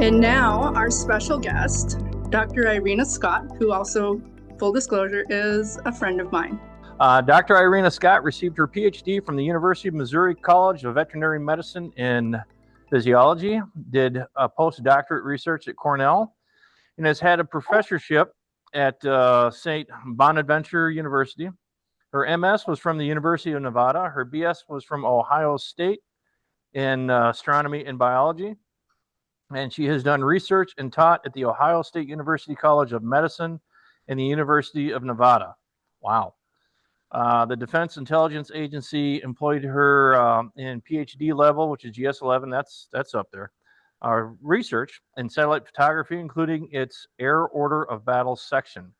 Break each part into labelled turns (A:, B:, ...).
A: And now our special guest, Dr. Irena Acott, who also, full disclosure, is a friend of mine.
B: Dr. Irena Acott received her PhD from the University of Missouri College of Veterinary Medicine in Physiology, did a postdoctorate research at Cornell, and has had a professorship at St. Bonaventure University. Her MS was from the University of Nevada. Her BS was from Ohio State in astronomy and biology. And she has done research and taught at the Ohio State University College of Medicine and the University of Nevada. Wow. The Defense Intelligence Agency employed her in PhD level, which is GS-11. That's up there. Research in satellite photography, including its Air Order of Battle section.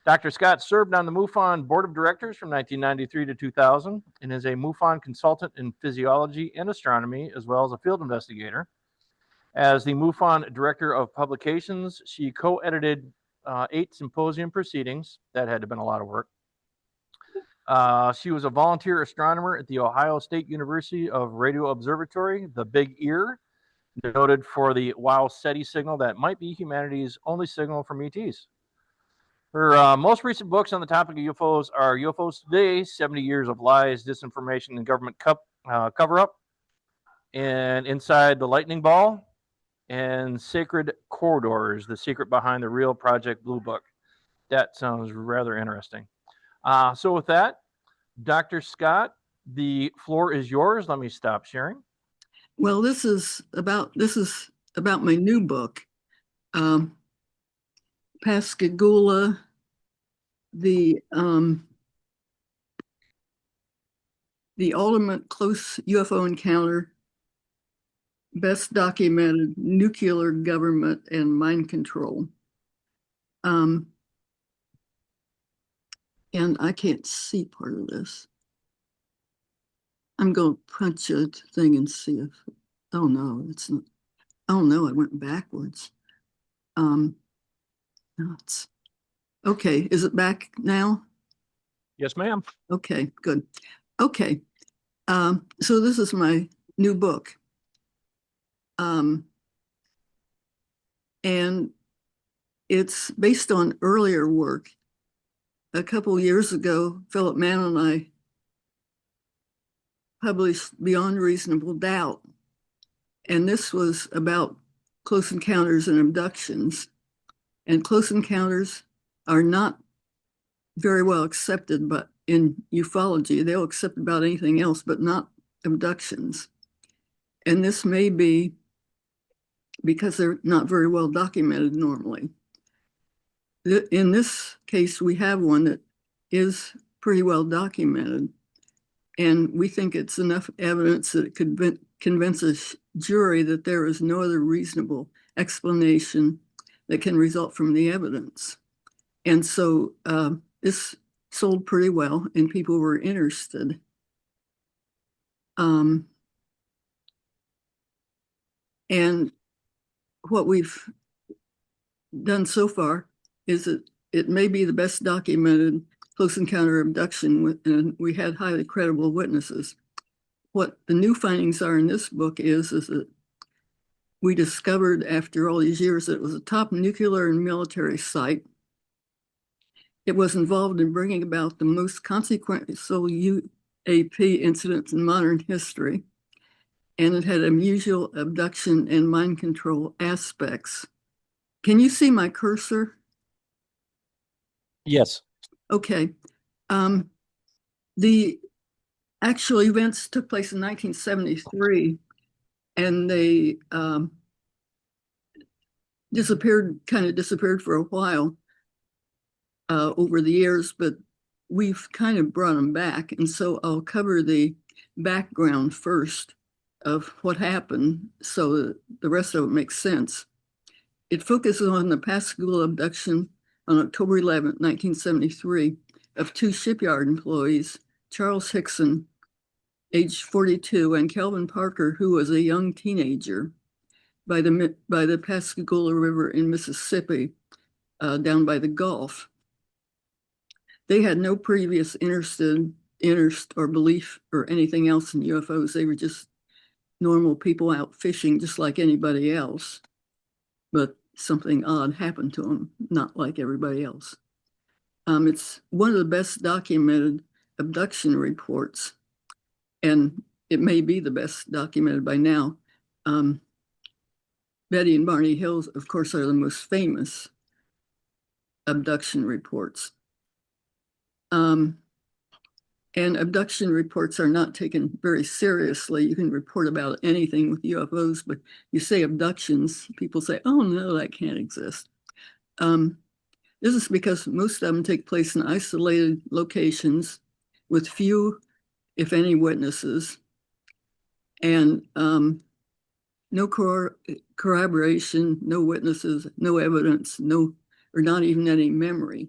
B: Dr. Acott served on the MUFON Board of Directors from 1993 to 2000 and is a MUFON consultant in physiology and astronomy, as well as a field investigator. As the MUFON Director of Publications, she co-edited 8 symposium proceedings. That had to have been a lot of work. She was a volunteer astronomer at the Ohio State University of Radio Observatory, the Big Ear, noted for the WOW SETI signal that might be humanity's only signal from ETs. Her most recent books on the topic of UFOs are UFOs Today, 70 Years of Lies, Disinformation, and Government Cover-Up, and Inside the Lightning Ball, and Sacred Corridors, The Secret Behind the Real Project Blue Book. That sounds rather interesting. So with that, Dr. Acott, the floor is yours. Let me stop sharing.
C: Well, this is about my new book, Pascagoula, the ultimate close UFO encounter, best documented nuclear government and mind control. And I can't see part of this. I'm going to punch a thing and see if, oh no, it's not, oh no, I went backwards. No, it's, okay, is it back now?
B: Yes, ma'am.
C: Okay, good. Okay, so this is my new book. And it's based on earlier work. A couple years ago, Philip Mann and I published Beyond Reasonable Doubt. And this was about close encounters and abductions. And close encounters are not very well accepted, but in ufology, they'll accept about anything else, but not abductions. And this may be because they're not very well documented normally. In this case, we have one that is pretty well documented, and we think it's enough evidence that it could convince a jury that there is no other reasonable explanation that can result from the evidence. And so this sold pretty well, and people were interested. And what we've done so far is that it may be the best documented close encounter abduction, and we had highly credible witnesses. What the new findings are in this book is that we discovered after all these years that it was a top nuclear and military site. It was involved in bringing about the most consequential UAP incidents in modern history, and it had unusual abduction and mind control aspects. Can you see my cursor?
B: Yes.
C: Okay. The actual events took place in 1973, and they kind of disappeared for a while over the years, but we've kind of brought them back. And so I'll cover the background first of what happened so that the rest of it makes sense. It focuses on the Pascagoula abduction on October 11, 1973, of 2 shipyard employees, Charles Hickson, age 42, and Kelvin Parker, who was a young teenager, by the Pascagoula River in Mississippi, down by the Gulf. They had no previous interest or belief or anything else in UFOs. They were just normal people out fishing just like anybody else. but something odd happened to him, not like everybody else. It's one of the best documented abduction reports, and it may be the best documented by now. Betty and Barney Hill, of course, are the most famous abduction reports. And abduction reports are not taken very seriously. You can report about anything with UFOs, but you say abductions, people say, oh no, that can't exist. This is because most of them take place in isolated locations with few, if any, witnesses, and no corroboration, no witnesses, no evidence, or not even any memory.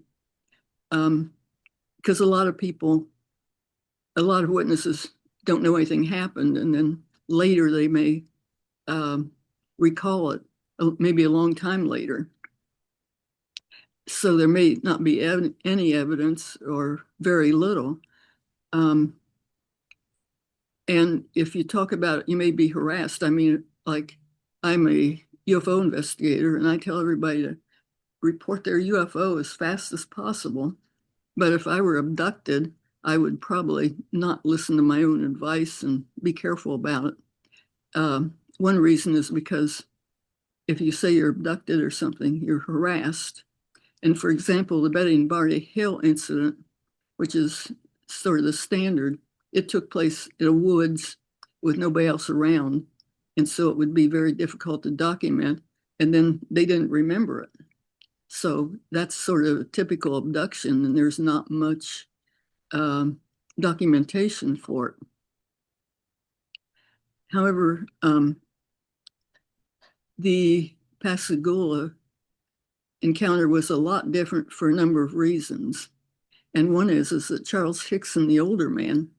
C: Because a lot of witnesses don't know anything happened, and then later they may recall it, maybe a long time later. So there may not be any evidence or very little. And if you talk about it, you may be harassed. I mean, like, I'm a UFO investigator, and I tell everybody to report their UFO as fast as possible. But if I were abducted, I would probably not listen to my own advice and be careful about it. One reason is because if you say you're abducted or something, you're harassed. And for example, the Betty and Barney Hill incident, which is sort of the standard, it took place in a woods with nobody else around. And so it would be very difficult to document. And then they didn't remember it. So that's sort of a typical abduction, and there's not much documentation for it. However, the Pascagoula encounter was a lot different for a number of reasons. And one is that Charles Hickson, the older man,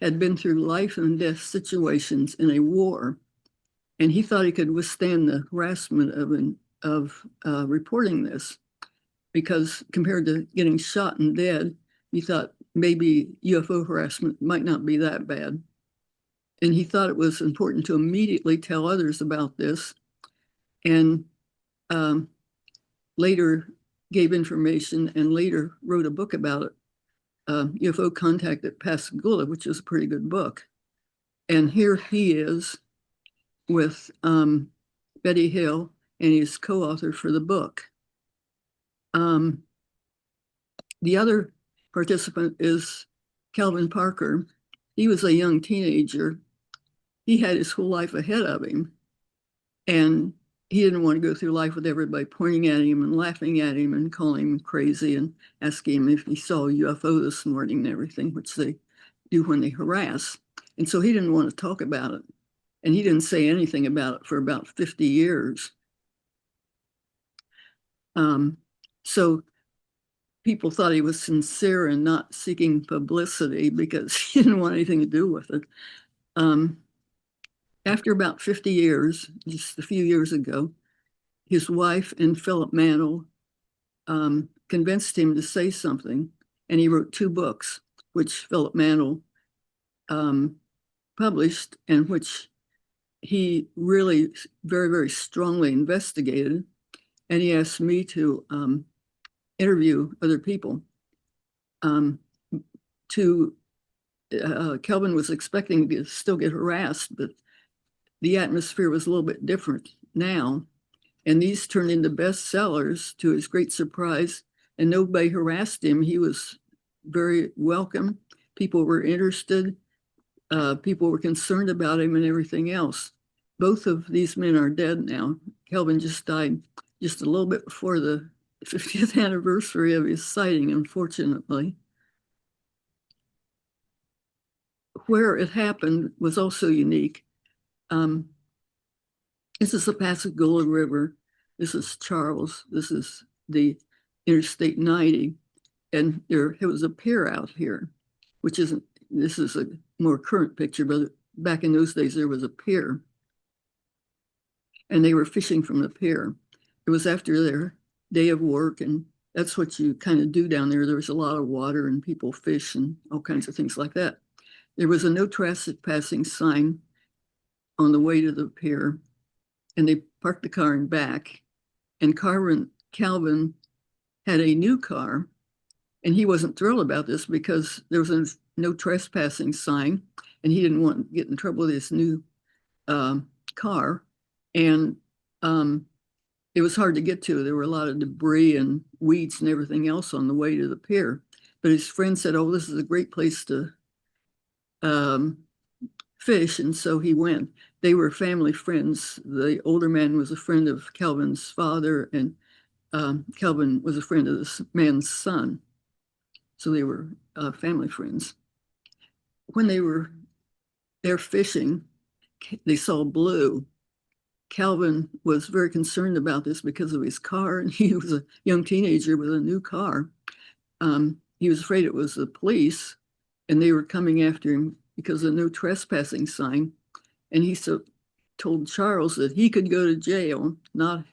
C: had been through life and death situations in a war, and he thought he could withstand the harassment of reporting this, because compared to getting shot and dead, he thought maybe UFO harassment might not be that bad. And he thought it was important to immediately tell others about this, and later gave information and later wrote a book about it, UFO Contact at Pascagoula, which is a pretty good book. And here he is with Betty Hill, and he's co-author for the book. The other participant is Calvin Parker. He was a young teenager. He had his whole life ahead of him, and he didn't want to go through life with everybody pointing at him and laughing at him and calling him crazy and asking him if he saw a UFO this morning and everything, which they do when they harass. And so he didn't want to talk about it. And he didn't say anything about it for about 50 years. So people thought he was sincere and not seeking publicity because he didn't want anything to do with it. After about 50 years, just a few years ago, his wife and Philip Mantle convinced him to say something, and he wrote 2 books, which Philip Mantle published, and which he really very, very strongly investigated. And he asked me to interview other people. Kelvin was expecting to still get harassed, but the atmosphere was a little bit different now. And these turned into bestsellers to his great surprise, and nobody harassed him. He was very welcome. People were interested. People were concerned about him and everything else. Both of these men are dead now. Kelvin just died just a little bit before the 50th anniversary of his sighting, unfortunately. Where it happened was also unique. This is the Pascagoula River. This is Charles. This is the Interstate 90. And there was a pier out here, which isn't, this is a more current picture, but back in those days, there was a pier. And they were fishing from the pier. It was after their day of work, and that's what you kind of do down there. There was a lot of water, and people fish and all kinds of things like that. There was a no trespassing sign on the way to the pier, and they parked the car in back, And Calvin had a new car, and he wasn't thrilled about this because there was a no trespassing sign, and he didn't want to get in trouble with his new car. And it was hard to get to. There were a lot of debris and weeds and everything else on the way to the pier. But his friend said, "Oh, this is a great place to fish," and so he went. They were family friends. The older man was a friend of Calvin's father, and Calvin was a friend of this man's son. So they were family friends. When they were there fishing, they saw blue. Calvin was very concerned about this because of his car, and he was a young teenager with a new car. He was afraid it was the police, and they were coming after him because of no trespassing sign. And he told Charles that he could go to jail, not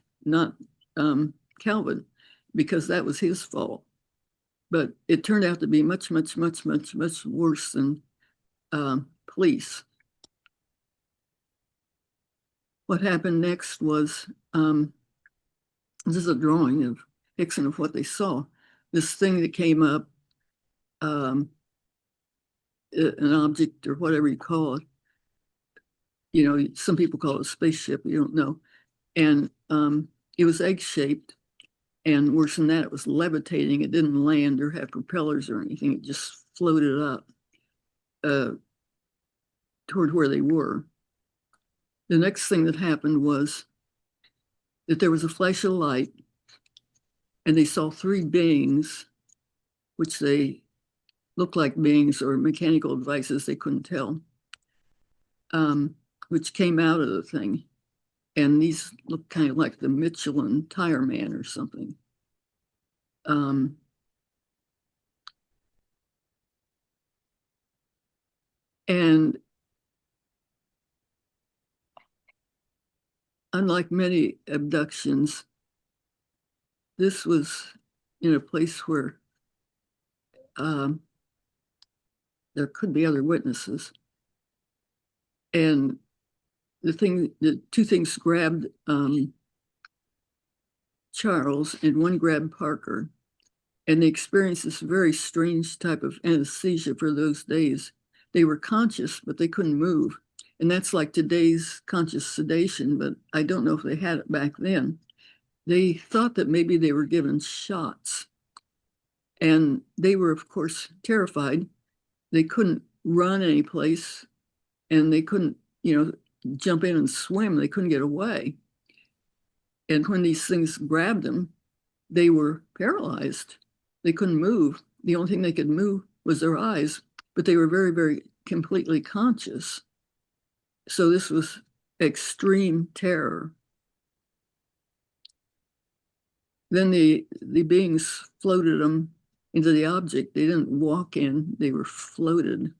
C: Calvin, because that was his fault. But it turned out to be much, much, much, much, much worse than police. What happened next was, this is a drawing of Hickson of what they saw. This thing that came up, an object or whatever you call it. You know, some people call it a spaceship, you don't know. And it was egg-shaped, and worse than that, it was levitating. It didn't land or have propellers or anything. It just floated up toward where they were. The next thing that happened was that there was a flash of light, and they saw three beings, which they looked like beings or mechanical devices, they couldn't tell, which came out of the thing. And these looked kind of like the Michelin tire man or something. And unlike many abductions, this was in a place where there could be other witnesses. And the two things grabbed Charles, and one grabbed Parker. And they experienced this very strange type of anesthesia for those days. They were conscious, but they couldn't move. And that's like today's conscious sedation, but I don't know if they had it back then. They thought that maybe they were given shots. And they were, of course, terrified. They couldn't run any place, and they couldn't, jump in and swim. They couldn't get away. And when these things grabbed them, they were paralyzed. They couldn't move. The only thing they could move was their eyes, but they were very, very completely conscious. So this was extreme terror. Then the beings floated them into the object. They didn't walk in, they were floated.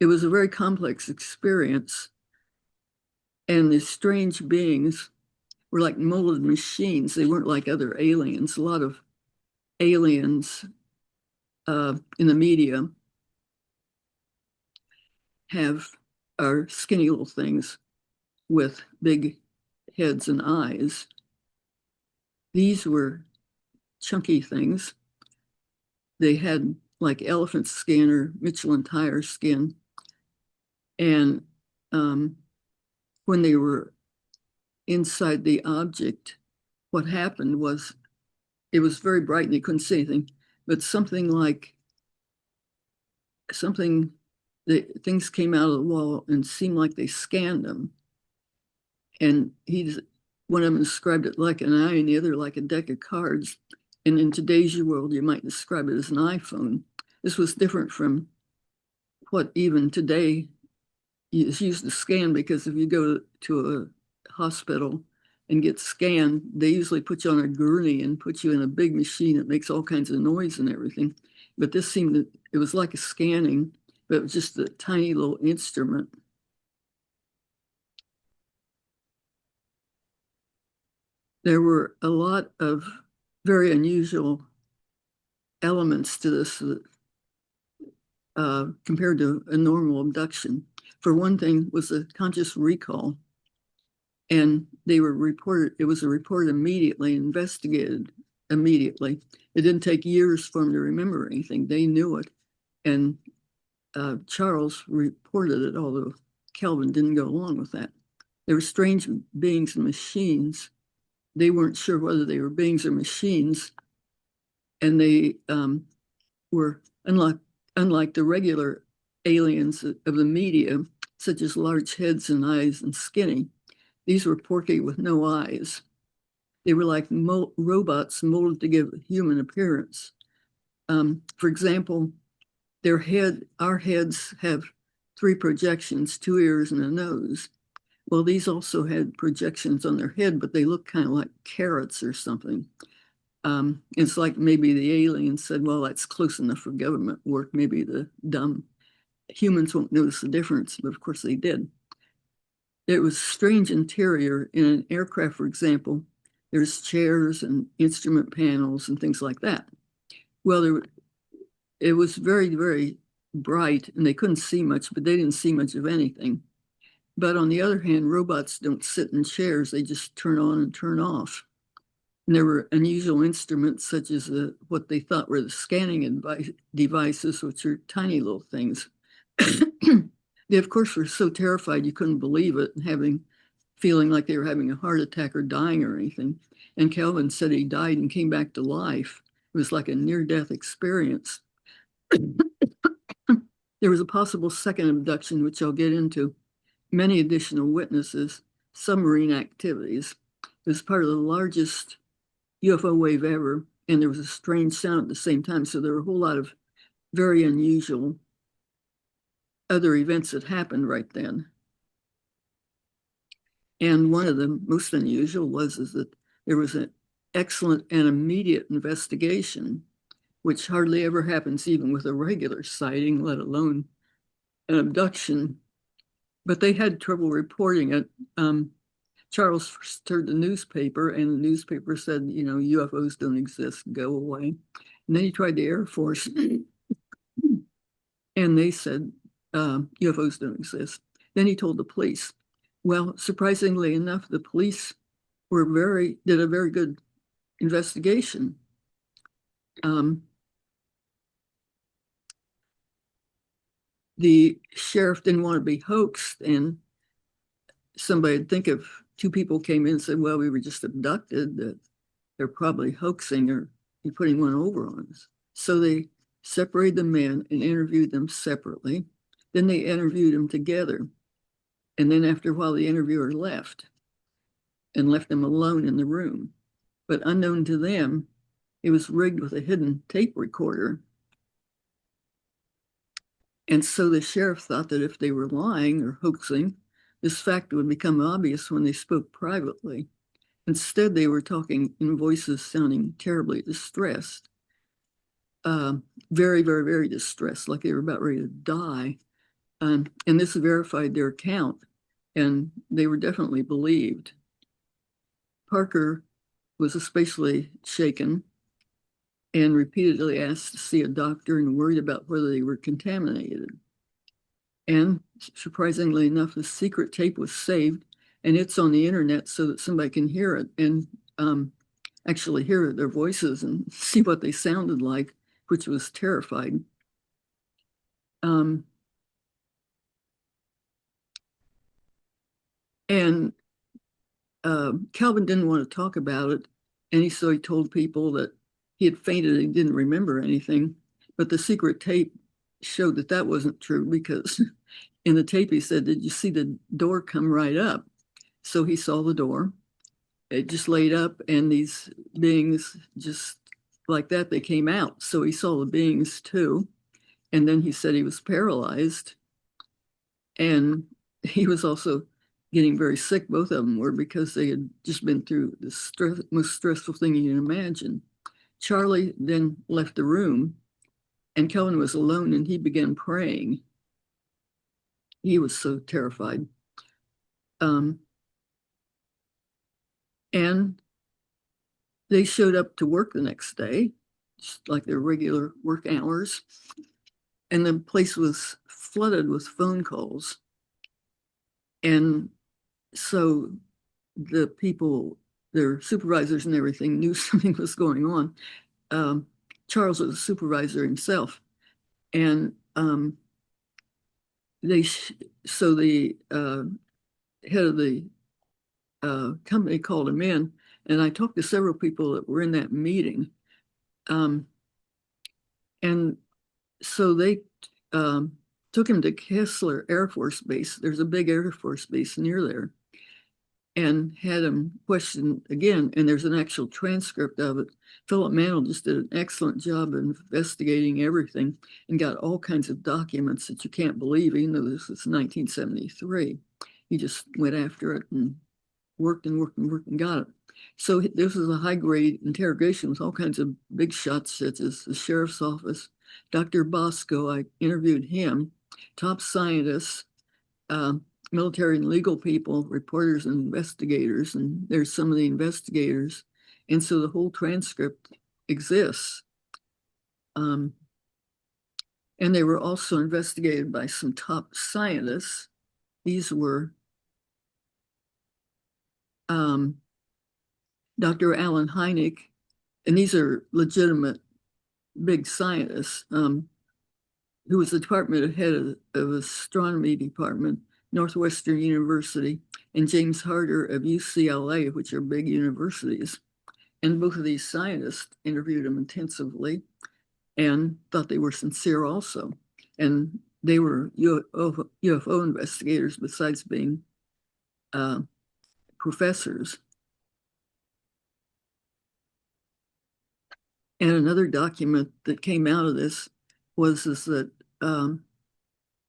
C: It was a very complex experience. And the strange beings were like molded machines. They weren't like other aliens. A lot of aliens in the media are skinny little things with big heads and eyes. These were chunky things. They had like elephant skin or Michelin tire skin. And when they were inside the object, what happened was it was very bright and they couldn't see anything, but things came out of the wall and seemed like they scanned them. And one of them described it like an eye and the other like a deck of cards. And in today's world, you might describe it as an iPhone. This was different from what even today is used to scan, because if you go to a hospital and get scanned, they usually put you on a gurney and put you in a big machine that makes all kinds of noise and everything. But this it was like a scanning, but it was just a tiny little instrument. There were a lot of very unusual elements to this compared to a normal abduction. For one thing, was a conscious recall. And they were reported, it was a report immediately, investigated immediately. It didn't take years for them to remember anything. They knew it. And Charles reported it, although Kelvin didn't go along with that. There were strange beings and machines. They weren't sure whether they were beings or machines. And they were, unlike the regular aliens of the media, such as large heads and eyes and skinny, these were porky with no eyes. They were like robots molded to give a human appearance. For example, our heads have 3 projections, 2 ears and a nose. Well, these also had projections on their head, but they look kind of like carrots or something. It's like maybe the aliens said, well, that's close enough for government work. Maybe the dumb humans won't notice the difference, but of course they did. It was strange interior in an aircraft, for example. There's chairs and instrument panels and things like that. Well, it was very, very bright and they couldn't see much, but they didn't see much of anything. But on the other hand, robots don't sit in chairs. They just turn on and turn off. And there were unusual instruments such as what they thought were the scanning devices, which are tiny little things. They, of course, were so terrified you couldn't believe it, and feeling like they were having a heart attack or dying or anything. And Kelvin said he died and came back to life. It was like a near-death experience. There was a possible second abduction, which I'll get into. Many additional witnesses, submarine activities. It was part of the largest UFO wave ever, and there was a strange sound at the same time. So there were a whole lot of very unusual other events that happened right then. And one of the most unusual was that there was an excellent and immediate investigation, which hardly ever happens even with a regular sighting, let alone an abduction. But they had trouble reporting it. Charles first heard the newspaper, and the newspaper said, you know, UFOs don't exist, go away. And then he tried the Air Force, and they said, UFOs don't exist. Then he told the police. Well, surprisingly enough, the police did a very good investigation. The sheriff didn't want to be hoaxed, and somebody would think if 2 people came in and said, well, we were just abducted, that they're probably hoaxing or putting one over on us. So they separated the men and interviewed them separately. Then they interviewed them together. And then after a while, the interviewer left them alone in the room. But unknown to them, it was rigged with a hidden tape recorder. And so the sheriff thought that if they were lying or hoaxing, this fact would become obvious when they spoke privately. Instead, they were talking in voices sounding terribly distressed. Very, very, very distressed, like they were about ready to die. And this verified their account, and they were definitely believed. Parker was especially shaken and repeatedly asked to see a doctor and worried about whether they were contaminated. And surprisingly enough, the secret tape was saved, and it's on the internet so that somebody can hear it and actually hear their voices and see what they sounded like, which was terrifying. And Calvin didn't want to talk about it, and so he told people that he had fainted and he didn't remember anything. But the secret tape showed that that wasn't true, because in the tape he said, did you see the door come right up? So he saw the door. It just laid up, and these beings, just like that, they came out. So he saw the beings too. And then he said he was paralyzed. And he was also getting very sick. Both of them were, because they had just been through the most stressful thing you can imagine. Charlie then left the room, and Kelvin was alone, and he began praying. He was so terrified. And they showed up to work the next day, just like their regular work hours. And the place was flooded with phone calls. And so the people, their supervisors and everything, knew something was going on. Charles was a supervisor himself, and so the head of the company called him in, and I talked to several people that were in that meeting, and so they took him to Kessler Air Force Base. There's a big Air Force base near there, and had him questioned again. And there's an actual transcript of it. Philip Mantle just did an excellent job of investigating everything and got all kinds of documents that you can't believe, even though this was 1973. He just went after it and worked and worked and worked and got it. So this was a high-grade interrogation with all kinds of big shots, such as the sheriff's office. Dr. Bosco, I interviewed him, top scientists, military and legal people, reporters and investigators, and there's some of the investigators. And so the whole transcript exists. And they were also investigated by some top scientists. These were Dr. Alan Hynek, and these are legitimate big scientists, who was the department head of astronomy department, Northwestern University, and James Harder of UCLA, which are big universities. And both of these scientists interviewed him intensively and thought they were sincere also. And they were UFO investigators besides being professors. And another document that came out of this was that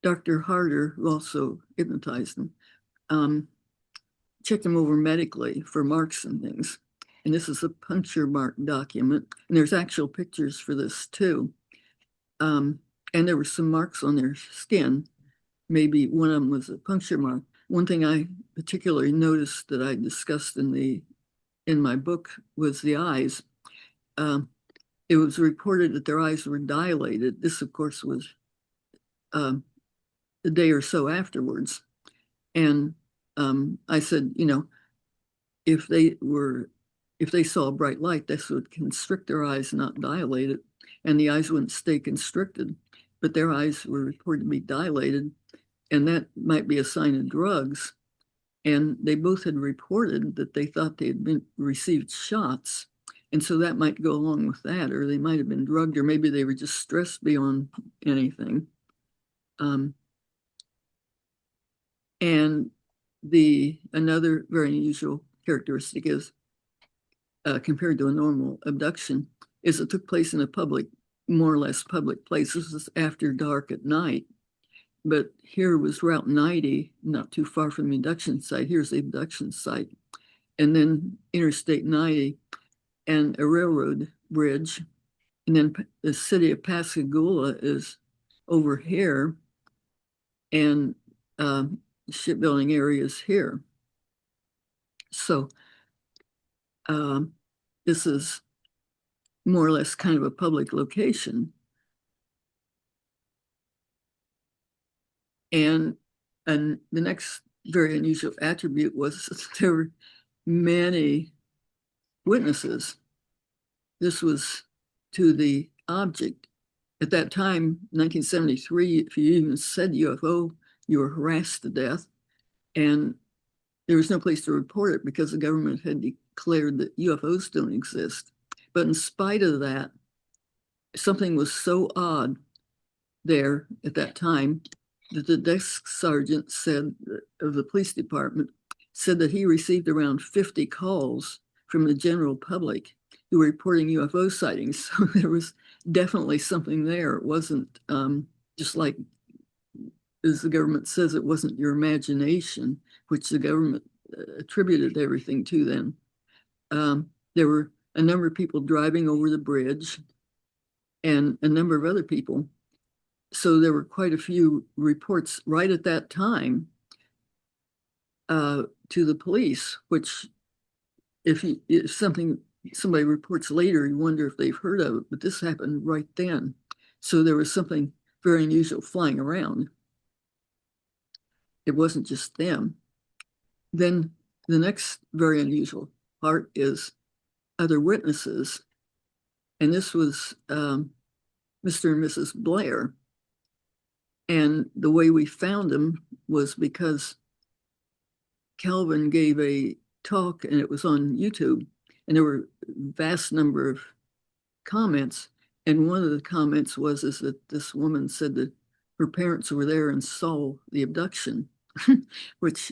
C: Dr. Harder, who also hypnotized him, checked him over medically for marks and things. And this is a puncture mark document. And there's actual pictures for this too. And there were some marks on their skin. Maybe one of them was a puncture mark. One thing I particularly noticed that I discussed in my book was the eyes. It was reported that their eyes were dilated. This, of course, was a day or so afterwards. And I said, if they saw a bright light, this would constrict their eyes, not dilate it, and the eyes wouldn't stay constricted. But their eyes were reported to be dilated, and that might be a sign of drugs. And they both had reported that they thought they had received shots. And so that might go along with that, or they might have been drugged, or maybe they were just stressed beyond anything. And another very unusual characteristic is, compared to a normal abduction, is it took place in a public, more or less public place. This is after dark at night. But here was Route 90, not too far from the abduction site. Here's the abduction site. And then Interstate 90 and a railroad bridge. And then the city of Pascagoula is over here, and shipbuilding areas here. So this is more or less kind of a public location. And the next very unusual attribute was that there were many witnesses. This was to the object. At that time, 1973, if you even said UFO, you were harassed to death. And there was no place to report it because the government had declared that UFOs don't exist. But in spite of that, something was so odd there at that time that the desk sergeant said, of the police department, said that he received around 50 calls from the general public who were reporting UFO sightings. So there was definitely something there. It wasn't just like, as the government says, it wasn't your imagination, which the government attributed everything to then. There were a number of people driving over the bridge and a number of other people. So there were quite a few reports right at that time to the police, which if somebody reports later, you wonder if they've heard of it, but this happened right then. So there was something very unusual flying around. It wasn't just them. Then the next very unusual part is other witnesses. And this was Mr. and Mrs. Blair. And the way we found them was because Calvin gave a talk, and it was on YouTube, and there were a vast number of comments. And one of the comments was that this woman said that her parents were there and saw the abduction, which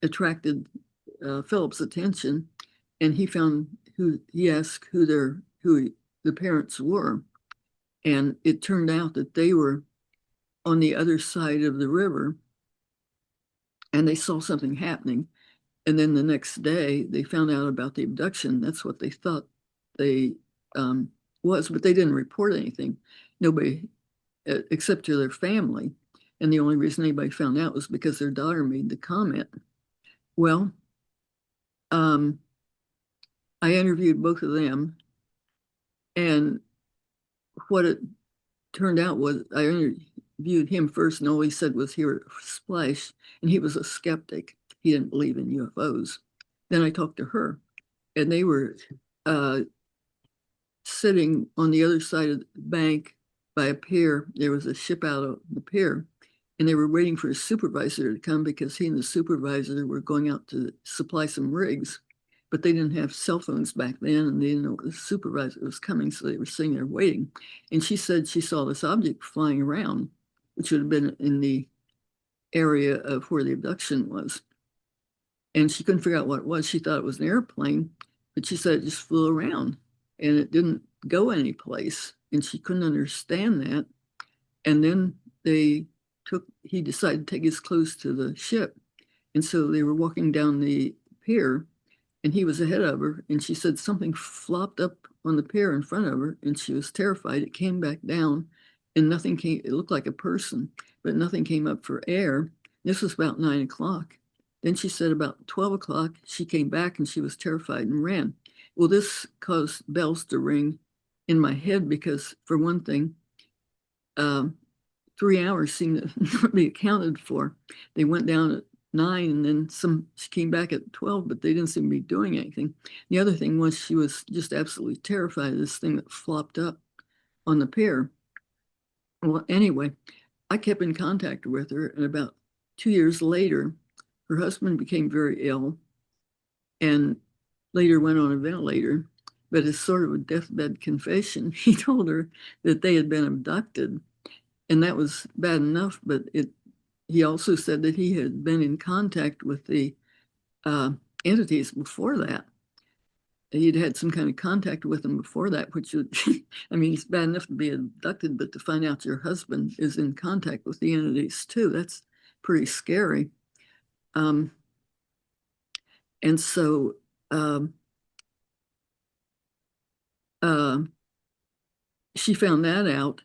C: attracted Philip's attention. And he asked who the parents were. And it turned out that they were on the other side of the river, and they saw something happening. And then the next day they found out about the abduction. That's what they thought they was, but they didn't report anything. Nobody, except to their family. And the only reason anybody found out was because their daughter made the comment. Well, I interviewed both of them, and what it turned out was I interviewed him first, and all he said was here splash, and he was a skeptic. He didn't believe in UFOs. Then I talked to her, and they were sitting on the other side of the bank by a pier. There was a ship out of the pier, and they were waiting for a supervisor to come because he and the supervisor were going out to supply some rigs, but they didn't have cell phones back then, and they didn't know the supervisor was coming, so they were sitting there waiting. And she said she saw this object flying around, which would have been in the area of where the abduction was. And she couldn't figure out what it was. She thought it was an airplane, but she said it just flew around and it didn't go anyplace. And she couldn't understand that. And then he decided to take his clothes to the ship. And so they were walking down the pier, and he was ahead of her. And she said something flopped up on the pier in front of her, and she was terrified. It came back down, and nothing came. It looked like a person, but nothing came up for air. This was about 9 o'clock. Then she said about 12 o'clock, she came back and she was terrified and ran. Well, this caused bells to ring in my head because, for one thing, 3 hours seemed to not be accounted for. They went down at 9, and then she came back at 12, but they didn't seem to be doing anything. The other thing was she was just absolutely terrified of this thing that flopped up on the pier. Well, anyway, I kept in contact with her, and about 2 years later, her husband became very ill and later went on a ventilator. But as sort of a deathbed confession, he told her that they had been abducted, and that was bad enough. But he also said that he had been in contact with the entities before that. He'd had some kind of contact with them before that, which would, I mean, it's bad enough to be abducted, but to find out your husband is in contact with the entities too, that's pretty scary. And so she found that out,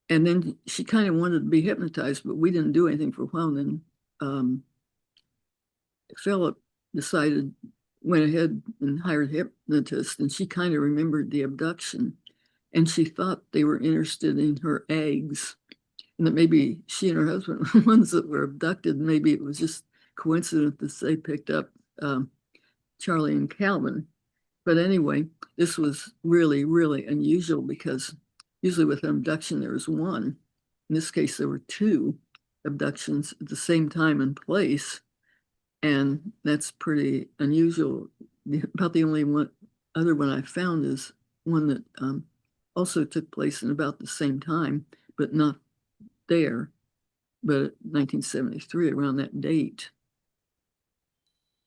C: and then she kind of wanted to be hypnotized, but we didn't do anything for a while. And then Philip went ahead and hired a hypnotist, and she kind of remembered the abduction, and she thought they were interested in her eggs, and that maybe she and her husband were the ones that were abducted. Maybe it was just coincident that they picked up Charlie and Calvin. But anyway, this was really, really unusual because usually with an abduction, there was one. In this case, there were two abductions at the same time and place. And that's pretty unusual. About the only other one I found is one that also took place in about the same time, but not there, but 1973, around that date.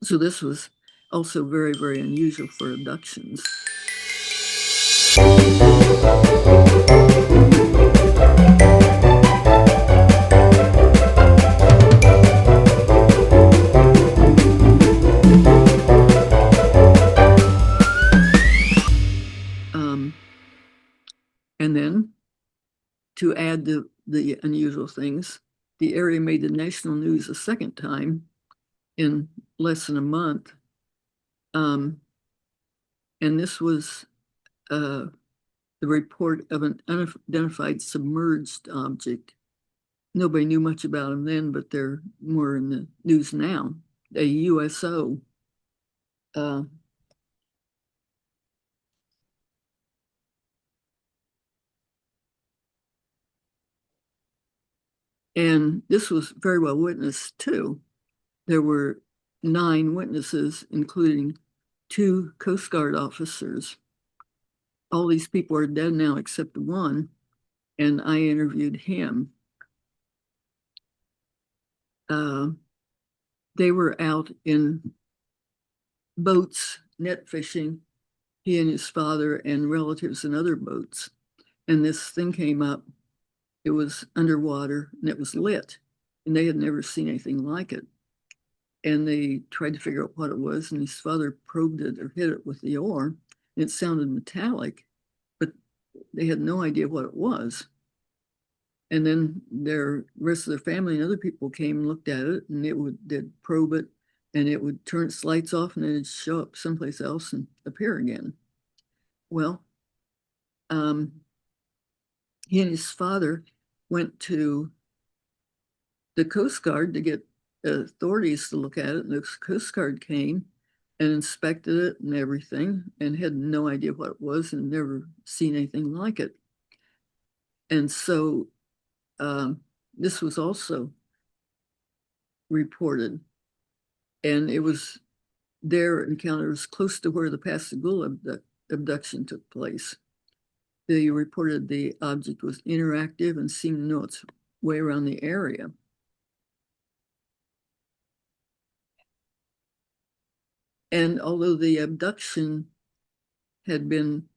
C: So this was also very, very unusual for abductions. And then to add the unusual things, the area made the national news a second time in less than a month. And this was the report of an unidentified submerged object. Nobody knew much about them then, but they're more in the news now. a USO. And this was very well witnessed too. There were 9 witnesses, including 2 Coast Guard officers. All these people are dead now except one, and I interviewed him. They were out in boats, net fishing, he and his father and relatives in other boats. And this thing came up. It was underwater and it was lit, and they had never seen anything like it. And they tried to figure out what it was, and his father probed it or hit it with the oar, and it sounded metallic, but they had no idea what it was. And then the rest of their family and other people came and looked at it, and they'd probe it, and it would turn its lights off, and then it'd show up someplace else and appear again. Well, he and his father went to the Coast Guard to get authorities to look at it, and the Coast Guard came and inspected it and everything, and had no idea what it was and never seen anything like it. And so this was also reported, and it was their encounter was close to where the Pascagoula abduction took place. They reported the object was interactive and seemed to know its way around the area. And although the abduction had been,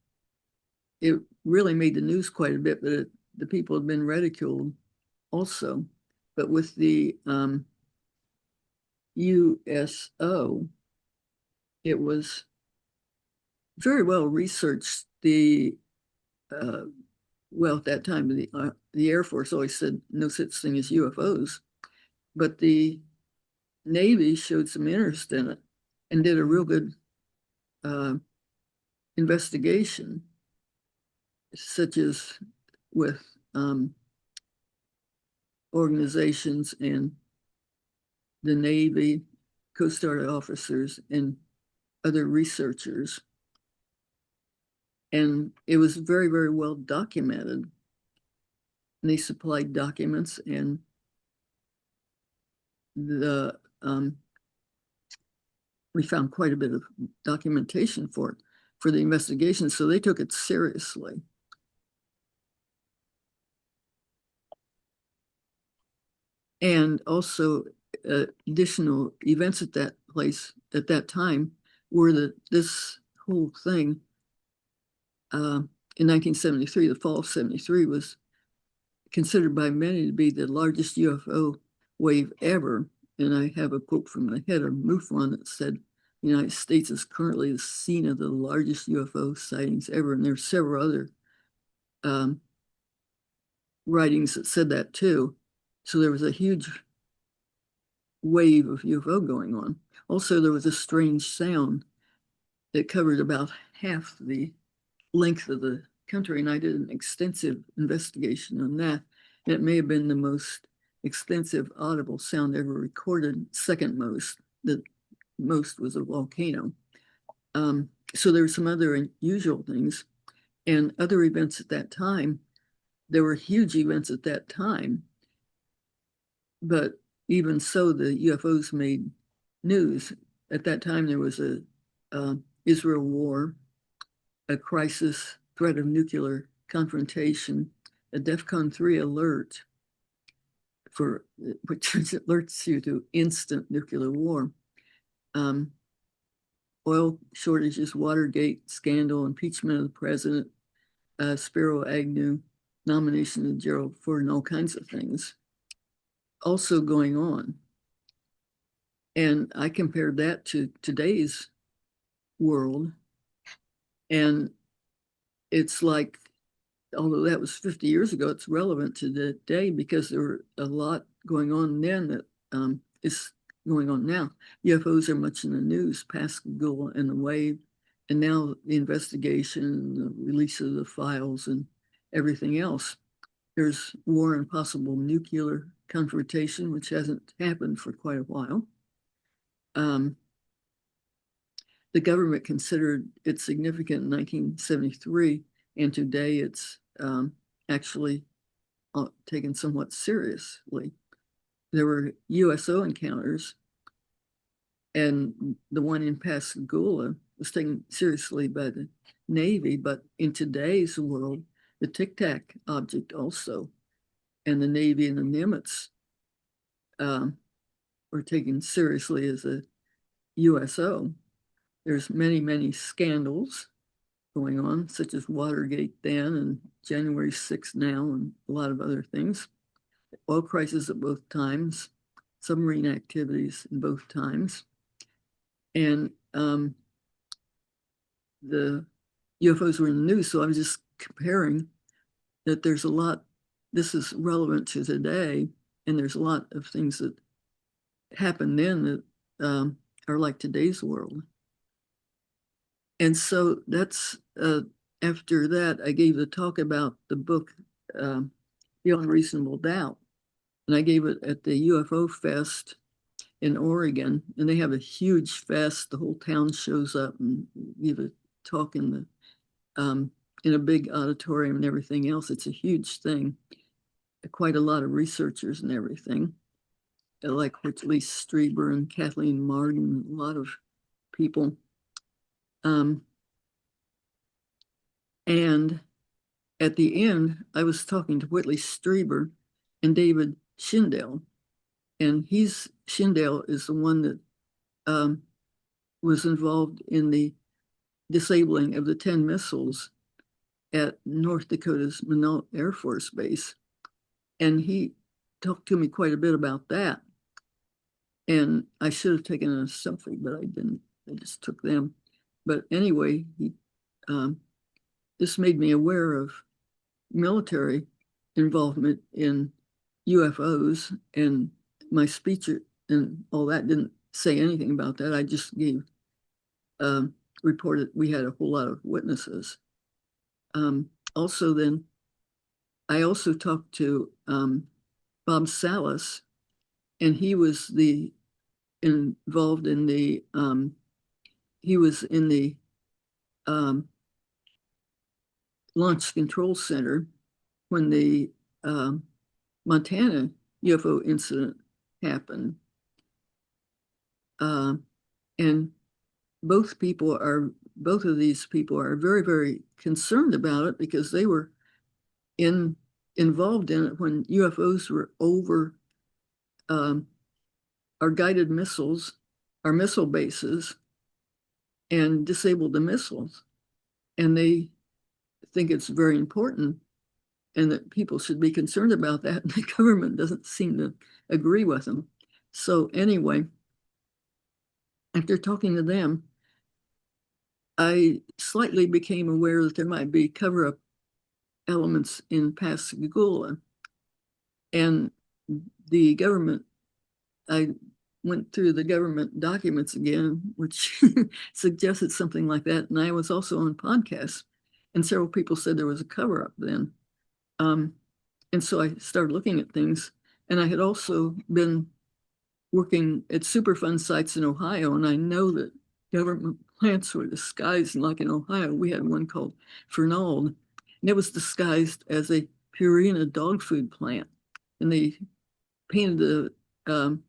C: it really made the news quite a bit, but the people had been ridiculed also. But with the USO, it was very well researched. Well, at that time, the Air Force always said no such thing as UFOs, but the Navy showed some interest in it and did a real good investigation, such as with organizations and the Navy, Coast Guard officers, and other researchers. And it was very, very well documented. And they supplied documents, and we found quite a bit of documentation for the investigation, so they took it seriously. And also additional events at that place at that time were that this whole thing in 1973, the fall of 73, was considered by many to be the largest UFO wave ever. And I have a quote from the head of MUFON that said, the United States is currently the scene of the largest UFO sightings ever. And there's several other writings that said that too. So there was a huge wave of UFO going on. Also, there was a strange sound that covered about half the length of the country, and I did an extensive investigation on that. And it may have been the most extensive audible sound ever recorded, second most. The most was a volcano. So there were some other unusual things and other events at that time. There were huge events at that time, but even so, the UFOs made news. At that time, there was a Israel war, a crisis, threat of nuclear confrontation, a DEFCON 3 alert, which alerts you to instant nuclear war. Oil shortages, Watergate scandal, impeachment of the president, Spiro Agnew, nomination of Gerald Ford, and all kinds of things also going on. And I compared that to today's world, and it's like, although that was 50 years ago, it's relevant to today because there were a lot going on then that is going on now. UFOs are much in the news, Pascagoula and the wave, and now the investigation, the release of the files, and everything else. There's war and possible nuclear confrontation, which hasn't happened for quite a while. the government considered it significant in 1973, and today it's actually taken somewhat seriously. There were USO encounters, and the one in Pascagoula was taken seriously by the Navy, but in today's world, the Tic Tac object also, and the Navy and the Nimitz were taken seriously as a USO. There's many, many scandals going on, such as Watergate then and January 6th now, and a lot of other things. Oil crisis at both times, submarine activities in both times. And the UFOs were in the news, so I was just comparing that there's a lot, this is relevant to today, and there's a lot of things that happened then that are like today's world. And so that's, after that, I gave the talk about the book, Beyond Reasonable Doubt. And I gave it at the UFO Fest in Oregon. And they have a huge fest. The whole town shows up and give a talk in a big auditorium and everything else. It's a huge thing. Quite a lot of researchers and everything, like Whitley Strieber and Kathleen Martin, a lot of people. And at the end, I was talking to Whitley Strieber and David Schindel. And Schindel is the one that was involved in the disabling of the 10 missiles at North Dakota's Minot Air Force Base. And he talked to me quite a bit about that. And I should have taken a selfie, but I didn't. I just took them. But anyway, this made me aware of military involvement in UFOs, and my speech and all that didn't say anything about that. I just gave reported we had a whole lot of witnesses. Also, then I also talked to Bob Salas, and he was involved in the he was in the Launch Control Center when the Montana UFO incident happened. And both of these people are very, very concerned about it because they were involved in it when UFOs were over our guided missiles, our missile bases, and disabled the missiles. And they think it's very important and that people should be concerned about that. And the government doesn't seem to agree with them. So anyway, after talking to them, I slightly became aware that there might be cover-up elements in Pascagoula. And the government, I went through the government documents again, which suggested something like that. And I was also on podcasts, and several people said there was a cover-up then. And so I started looking at things, and I had also been working at Superfund sites in Ohio, and I know that government plants were disguised, like in Ohio, we had one called Fernald, and it was disguised as a Purina dog food plant. And they painted the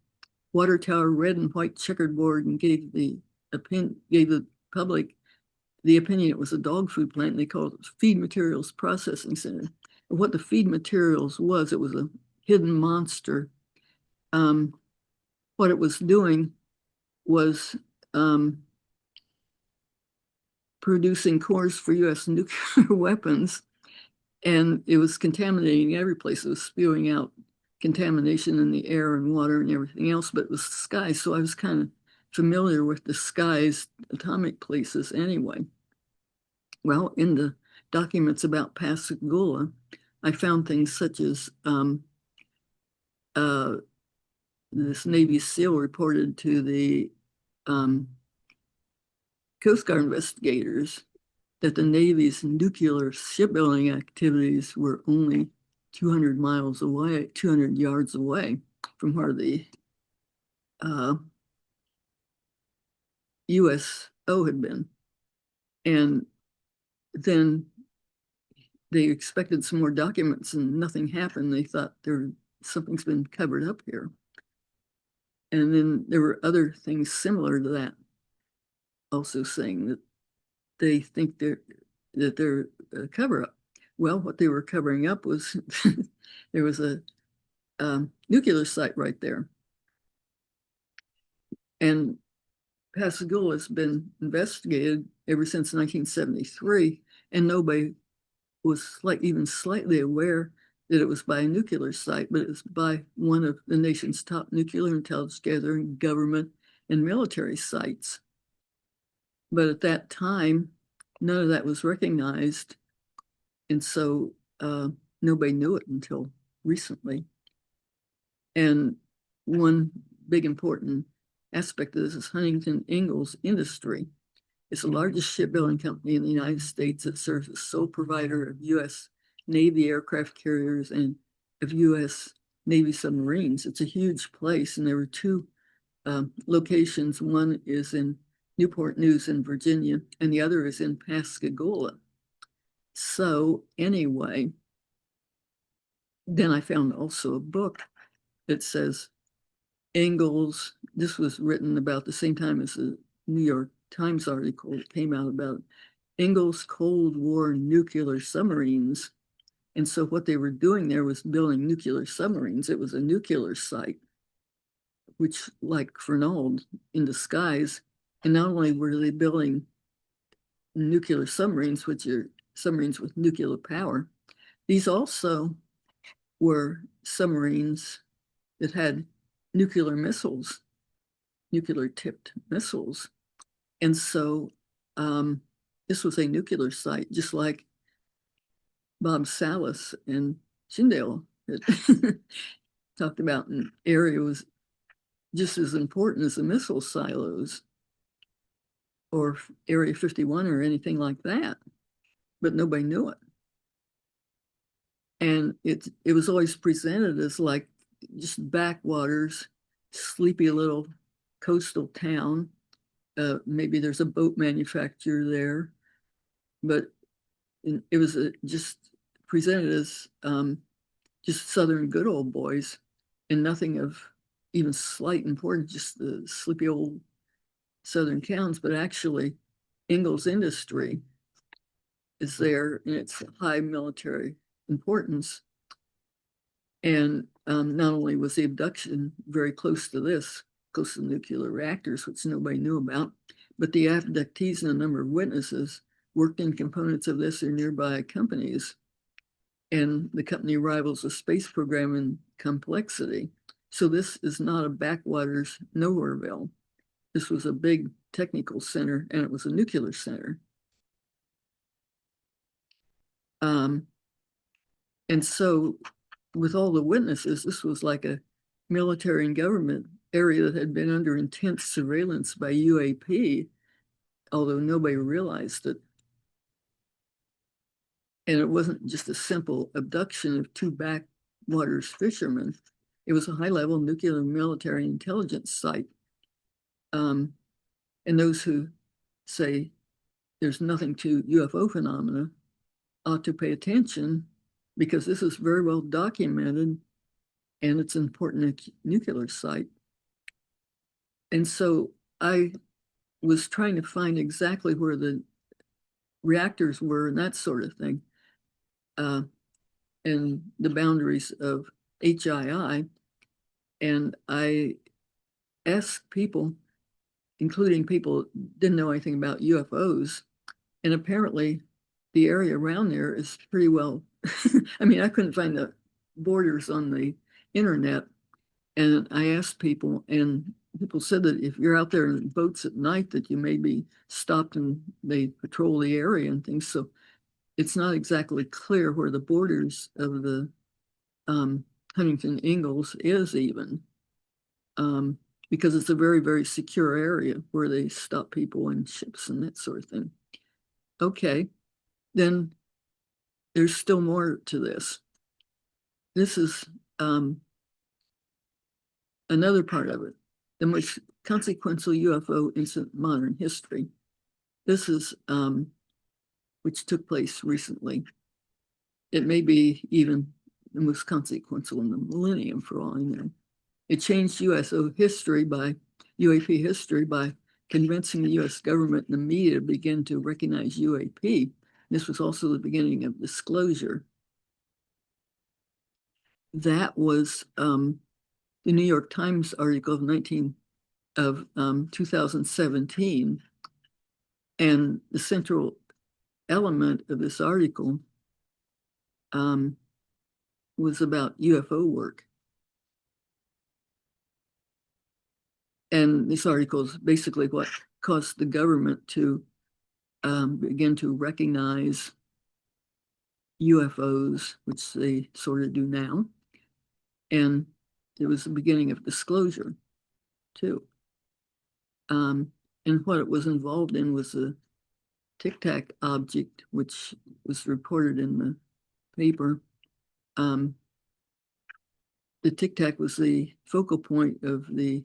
C: water tower red and white checkerboard and gave the public the opinion it was a dog food plant, and they called it Feed Materials Processing Center. And what the feed materials was, it was a hidden monster. What it was doing was producing cores for U.S. nuclear weapons, and it was contaminating every place. It was spewing out contamination in the air and water and everything else, but it was disguised. So I was kind of familiar with disguised atomic places anyway. Well, in the documents about Pascagoula, I found things such as this Navy SEAL reported to the Coast Guard investigators that the Navy's nuclear shipbuilding activities were only 200 miles away, 200 yards away from where the USO had been. And then they expected some more documents and nothing happened. They thought something's been covered up here. And then there were other things similar to that, also saying that they think that they're a cover-up. Well, what they were covering up was there was a nuclear site right there. And Pascagoula has been investigated ever since 1973, and nobody was even slightly aware that it was by a nuclear site, but it was by one of the nation's top nuclear intelligence gathering, government, and military sites. But at that time, none of that was recognized, and so nobody knew it until recently. And one big important aspect of this is Huntington Ingalls Industry. It's the largest shipbuilding company in the United States that serves as sole provider of U.S. Navy aircraft carriers and of U.S. Navy submarines. It's a huge place, and there were two locations. One is in Newport News in Virginia, and the other is in Pascagoula. So anyway, then I found also a book that says Ingalls, this was written about the same time as the New York Times article that came out about Ingalls Cold War nuclear submarines. And so what they were doing there was building nuclear submarines. It was a nuclear site, which like Fernald in disguise. And not only were they building nuclear submarines, which are submarines with nuclear power, these also were submarines that had nuclear missiles, nuclear tipped missiles. And so this was a nuclear site, just like Bob Salas and Tyndale talked about. An area was just as important as the missile silos or Area 51 or anything like that, but nobody knew it. And it was always presented as like just backwaters, sleepy little coastal town. Maybe there's a boat manufacturer there, but it was just presented as just Southern good old boys and nothing of even slight importance, just the sleepy old Southern towns. But actually, Ingalls Industry is there and it's high military importance. And not only was the abduction very close to this, close to nuclear reactors, which nobody knew about, but the abductees and a number of witnesses worked in components of this or nearby companies. And the company rivals the space program in complexity. So this is not a backwaters nowhereville. This was a big technical center, and it was a nuclear center. And so with all the witnesses, this was like a military and government area that had been under intense surveillance by UAP, although nobody realized it. And it wasn't just a simple abduction of two backwaters fishermen. It was a high-level nuclear military intelligence site. And those who say there's nothing to UFO phenomena ought to pay attention, because this is very well documented and it's an important nuclear site. And so I was trying to find exactly where the reactors were and that sort of thing, and the boundaries of HII. And I asked people, including people who didn't know anything about UFOs, and apparently the area around there is pretty well, I mean, I couldn't find the borders on the internet. And I asked people, and people said that if you're out there in boats at night, that you may be stopped and they patrol the area and things. So it's not exactly clear where the borders of the Huntington Ingalls is even, because it's a very, very secure area where they stop people and ships and that sort of thing. Okay, then there's still more to this. This is another part of it, the most Consequential UFO Incident Modern History. This is, which took place recently. It may be even the most consequential in the millennium for all I know. It changed UFO history by UAP history by convincing the US government and the media to begin to recognize UAP. This was also the beginning of disclosure. That was the New York Times article of 2017. And the central element of this article was about UFO work. And this article is basically what caused the government to begin to recognize UFOs, which they sort of do now. And it was the beginning of disclosure, too. And what it was involved in was a Tic Tac object, which was reported in the paper. The Tic Tac was the focal point of the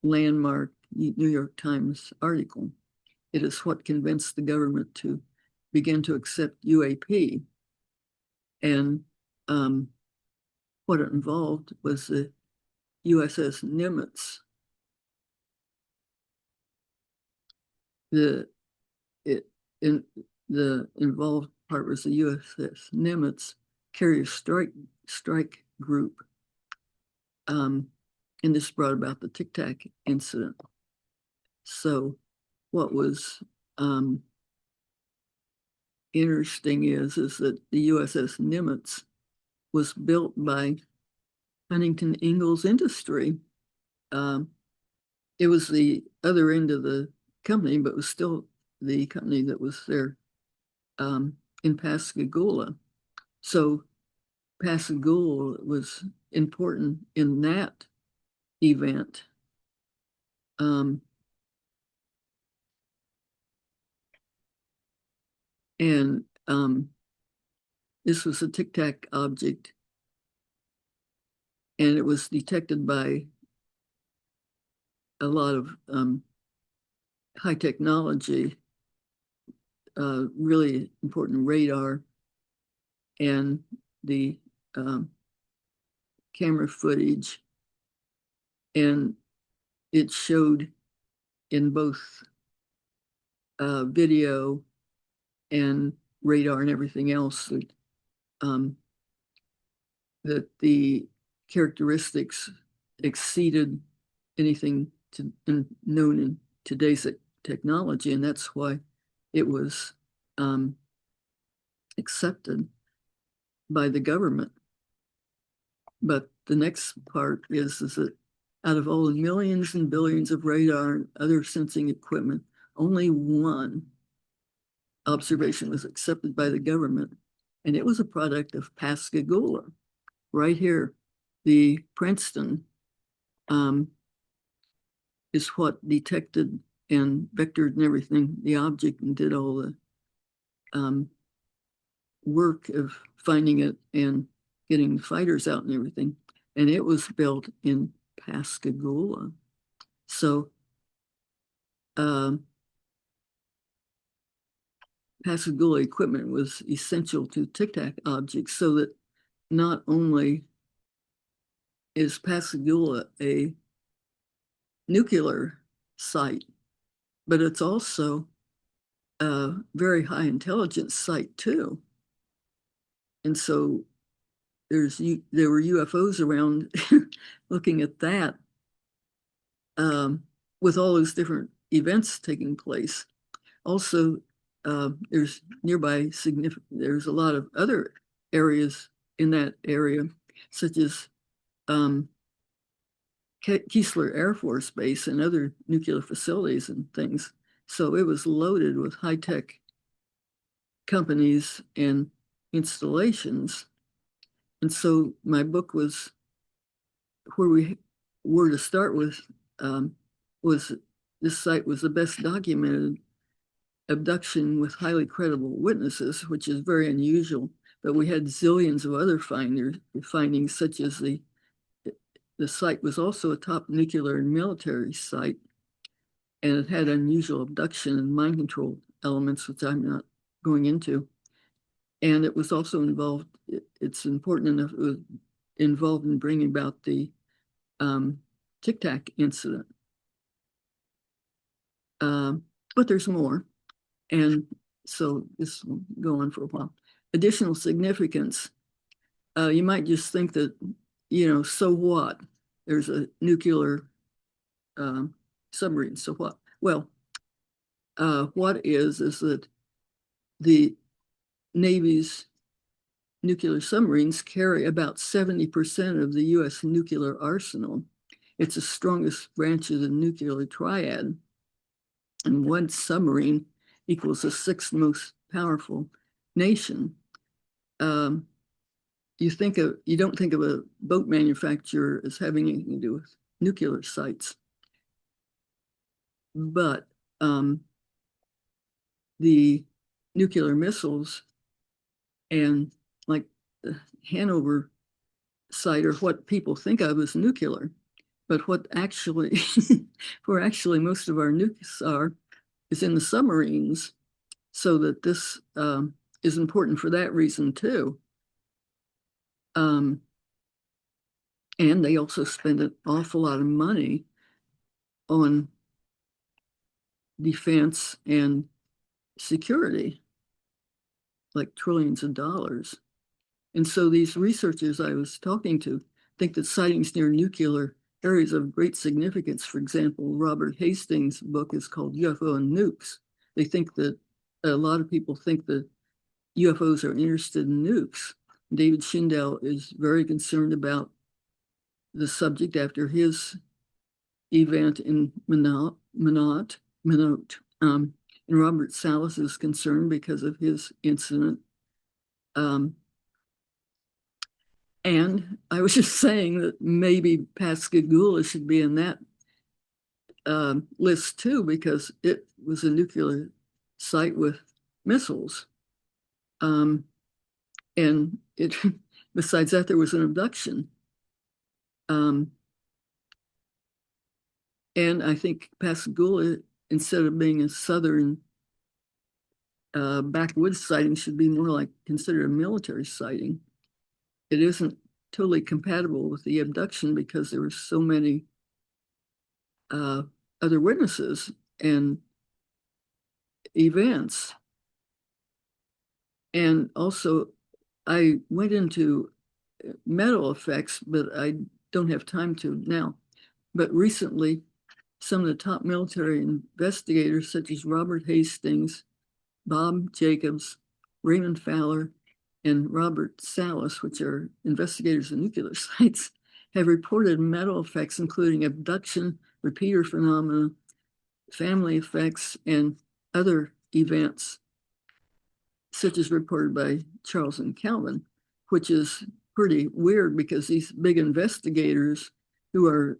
C: landmark New York Times article. It is what convinced the government to begin to accept UAP. And what it involved was the USS Nimitz. The involved part was the USS Nimitz carrier strike group. And this brought about the Tic Tac incident. So what was interesting is that the USS Nimitz was built by Huntington Ingalls Industry. It was the other end of the company, but it was still the company that was there in Pascagoula. So Pascagoula was important in that event. This was a Tic Tac object, and it was detected by a lot of high technology, really important radar, and the camera footage. And it showed in both video and radar and everything else that the characteristics exceeded anything known in today's technology, and that's why it was accepted by the government. But the next part is that out of all the millions and billions of radar and other sensing equipment, only one observation was accepted by the government, and it was a product of Pascagoula. Right here, the Princeton is what detected and vectored and everything, the object, and did all the work of finding it and getting fighters out and everything. And it was built in Pascagoula. So Pascagoula equipment was essential to Tic Tac objects, so that not only is Pascagoula a nuclear site, but it's also a very high intelligence site too. And so there were UFOs around looking at that with all those different events taking place. Also, there's there's a lot of other areas in that area, such as Keesler Air Force Base and other nuclear facilities and things. So it was loaded with high-tech companies and installations. And so my book was, where we were to start with, was this site was the best documented abduction with highly credible witnesses, which is very unusual. But we had zillions of other findings, such as the the site was also a top nuclear and military site, and it had unusual abduction and mind control elements, which I'm not going into. And it was also involved, it's important enough, it was involved in bringing about the Tic Tac incident. But there's more. And so this will go on for a while. Additional significance. You might just think that, so what? There's a nuclear submarine, so what? Well, what is that the Navy's nuclear submarines carry about 70% of the US nuclear arsenal. It's the strongest branch of the nuclear triad. And one submarine equals the sixth most powerful nation. You don't think of a boat manufacturer as having anything to do with nuclear sites. But the nuclear missiles and like the Hanover site are what people think of as nuclear. But what actually, where actually most of our nukes are, is in the submarines. So that this is important for that reason too. And they also spend an awful lot of money on defense and security, like trillions of dollars. And so these researchers I was talking to think that sightings near nuclear areas of great significance. For example, Robert Hastings' book is called UFO and Nukes. They think that a lot of people think that UFOs are interested in nukes. David Schindel is very concerned about the subject after his event in Minot. And Robert Salas is concerned because of his incident. And I was just saying that maybe Pascagoula should be in that list too, because it was a nuclear site with missiles. And it, besides that, there was an abduction. And I think Pascagoula, instead of being a southern backwoods sighting, should be more like considered a military sighting. It isn't totally compatible with the abduction because there were so many other witnesses and events. And also, I went into metal effects, but I don't have time to now. But recently, some of the top military investigators, such as Robert Hastings, Bob Jacobs, Raymond Fowler, and Robert Salas, which are investigators of nuclear sites, have reported metal effects, including abduction, repeater phenomena, family effects, and other events, such as reported by Charles and Calvin, which is pretty weird because these big investigators who are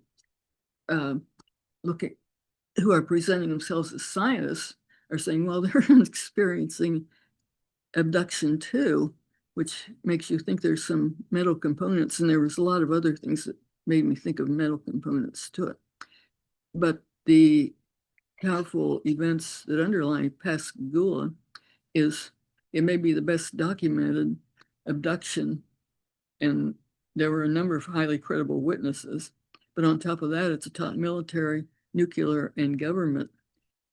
C: presenting themselves as scientists are saying, well, they're experiencing abduction too, which makes you think there's some metal components. And there was a lot of other things that made me think of metal components to it. But the powerful events that underlie Pascagoula is it may be the best documented abduction, and there were a number of highly credible witnesses. But on top of that, it's a top military, nuclear, and government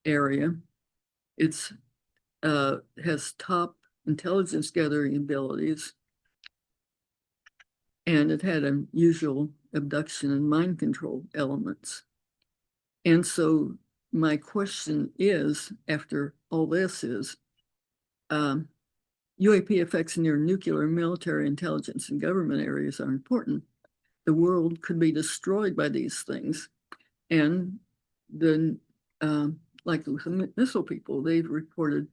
C: area. It's has top intelligence gathering abilities, and it had unusual abduction and mind control elements. And so my question is, after all this is, UAP effects near nuclear, military, intelligence, and government areas are important. The world could be destroyed by these things. And then, like with the missile people, they've reported,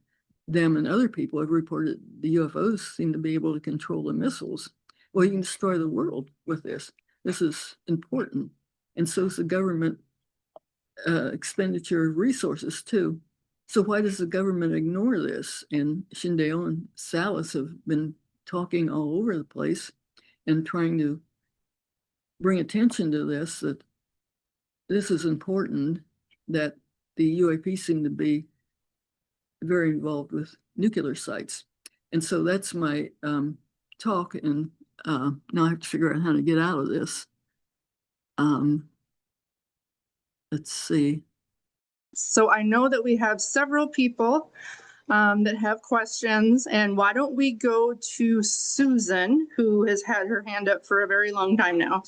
C: them and other people have reported the UFOs seem to be able to control the missiles. Well, you can destroy the world with this. This is important. And so is the government expenditure of resources too. So why does the government ignore this? And Schindel and Salas have been talking all over the place and trying to bring attention to this, that this is important, that the UAP seem to be very involved with nuclear sites. And so that's my talk. And now I have to figure out how to get out of this. Let's see.
A: So I know that we have several people that have questions, and why don't we go to Susan, who has had her hand up for a very long time now.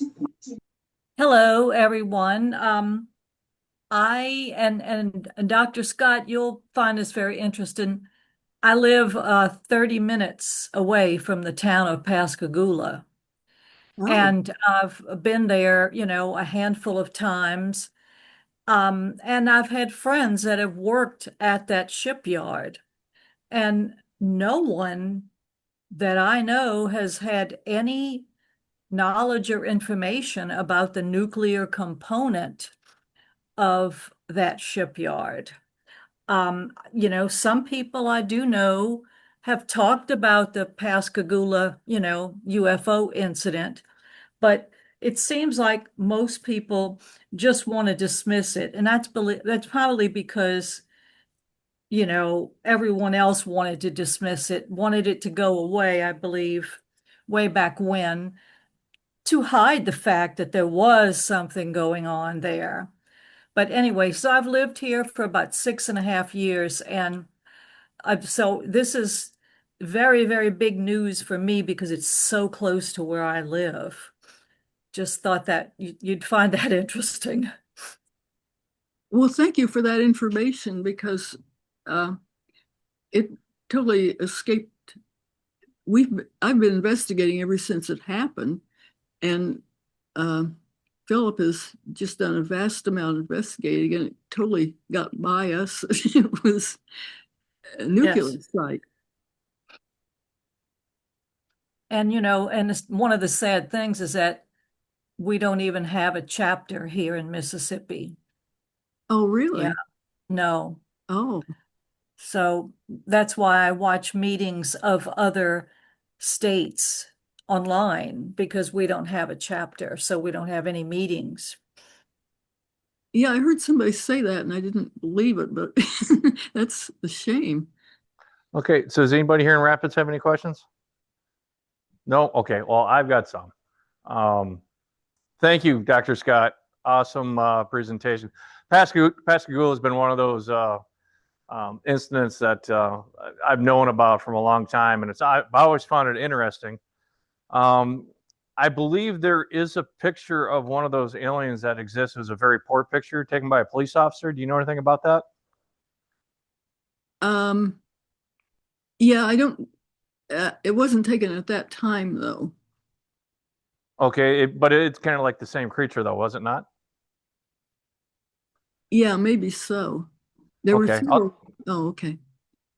D: Hello, everyone. And Dr. Scott, you'll find this very interesting. I live 30 minutes away from the town of Pascagoula.
C: Oh.
D: And I've been there, a handful of times. And I've had friends that have worked at that shipyard. And no one that I know has had any knowledge or information about the nuclear component of that shipyard. Some people I do know have talked about the Pascagoula, UFO incident, but it seems like most people just want to dismiss it. And that's probably because, everyone else wanted to dismiss it, wanted it to go away, I believe, way back when, to hide the fact that there was something going on there. But anyway, so I've lived here for about 6.5 years, and so this is very, very big news for me because it's so close to where I live. Just thought that you'd find that interesting.
C: Well, thank you for that information, because it totally escaped. I've been investigating ever since it happened, and Philip has just done a vast amount of investigating, and it totally got by us. It was a nuclear site.
D: And, and one of the sad things is that we don't even have a chapter here in Mississippi.
C: Oh, really?
D: Yeah. No.
C: Oh.
D: So that's why I watch meetings of other states online, because we don't have a chapter, so we don't have any meetings.
C: Yeah, I heard somebody say that and I didn't believe it, but that's a shame.
B: Okay, so does anybody here in Rapids have any questions? No? Okay, well, I've got some. Thank you, Dr. Scott. Awesome presentation. Pascagoula has been one of those incidents that I've known about from a long time, and I've always found it interesting. I believe there is a picture of one of those aliens that exists. It was a very poor picture taken by a police officer. Do you know anything about that?
C: Yeah, I don't, it wasn't taken at that time though.
B: Okay, but it's kind of like the same creature though, was it not?
C: Yeah, maybe so. There were several. Oh, okay.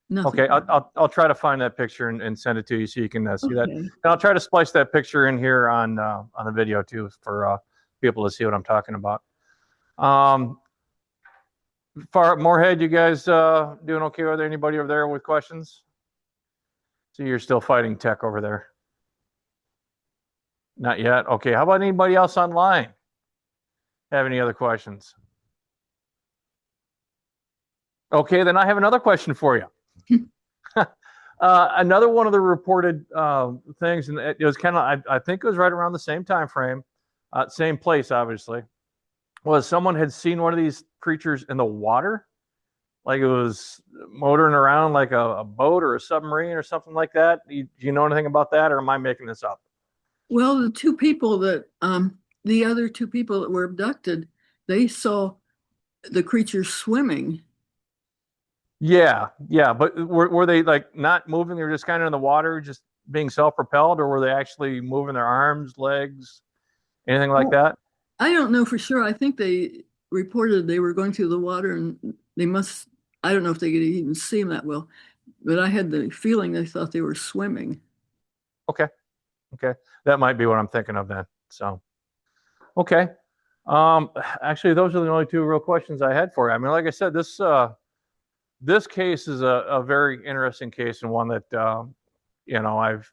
C: Nothing.
B: Okay, I'll try to find that picture and send it to you so you can see that.
C: Okay.
B: And I'll try to splice that picture in here on the video too for people to see what I'm talking about. Moorhead, you guys doing okay? Are there anybody over there with questions? So you're still fighting tech over there? Not yet. Okay, how about anybody else online? Have any other questions? Okay, then I have another question for you. Another one of the reported things, and it was kind of, I think it was right around the same time frame, same place, obviously, was someone had seen one of these creatures in the water, like it was motoring around like a boat or a submarine or something like that. Do you know anything about that, or am I making this up?
C: Well, the two people that, the other two people that were abducted, they saw the creature swimming.
B: Yeah, but were they like not moving? They were just kind of in the water, just being self-propelled, or were they actually moving their arms, legs, anything like that?
C: I don't know for sure. I think they reported they were going through the water, and they must, I don't know if they could even see them that well, but I had the feeling they thought they were swimming.
B: Okay. That might be what I'm thinking of then. So, okay. Actually, those are the only two real questions I had for you. I mean, like I said, this case is a very interesting case, and one that I've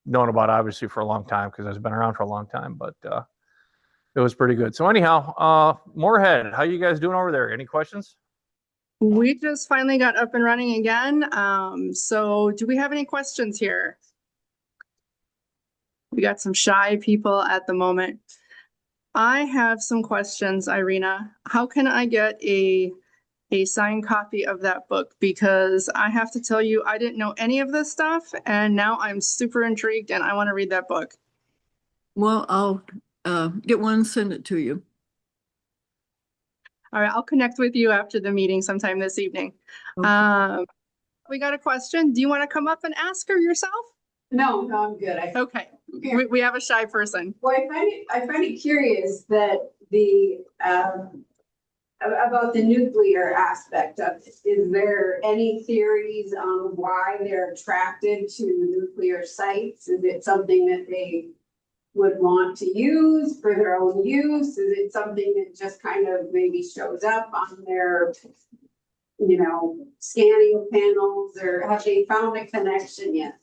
B: known about obviously for a long time because it's been around for a long time. But It was pretty good. So anyhow, Moorhead, how you guys doing over there? Any questions?
A: We just finally got up and running again. So do we have any questions here? We got some shy people at the moment. I have some questions, Irena. How can I get a signed copy of that book? Because I have to tell you, I didn't know any of this stuff, and now I'm super intrigued and I want to read that book.
C: Well, I'll get one and send it to you.
A: All right, I'll connect with you after the meeting sometime this evening.
C: Okay.
A: We got a question. Do you want to come up and ask her yourself?
E: No, I'm good.
A: Okay, we have a shy person.
E: Well, I find it curious that the about the nuclear aspect of it. Is there any theories on why they're attracted to nuclear sites? Is it something that they would want to use for their own use? Is it something that just kind of maybe shows up on their, scanning panels, or have they found a connection yet?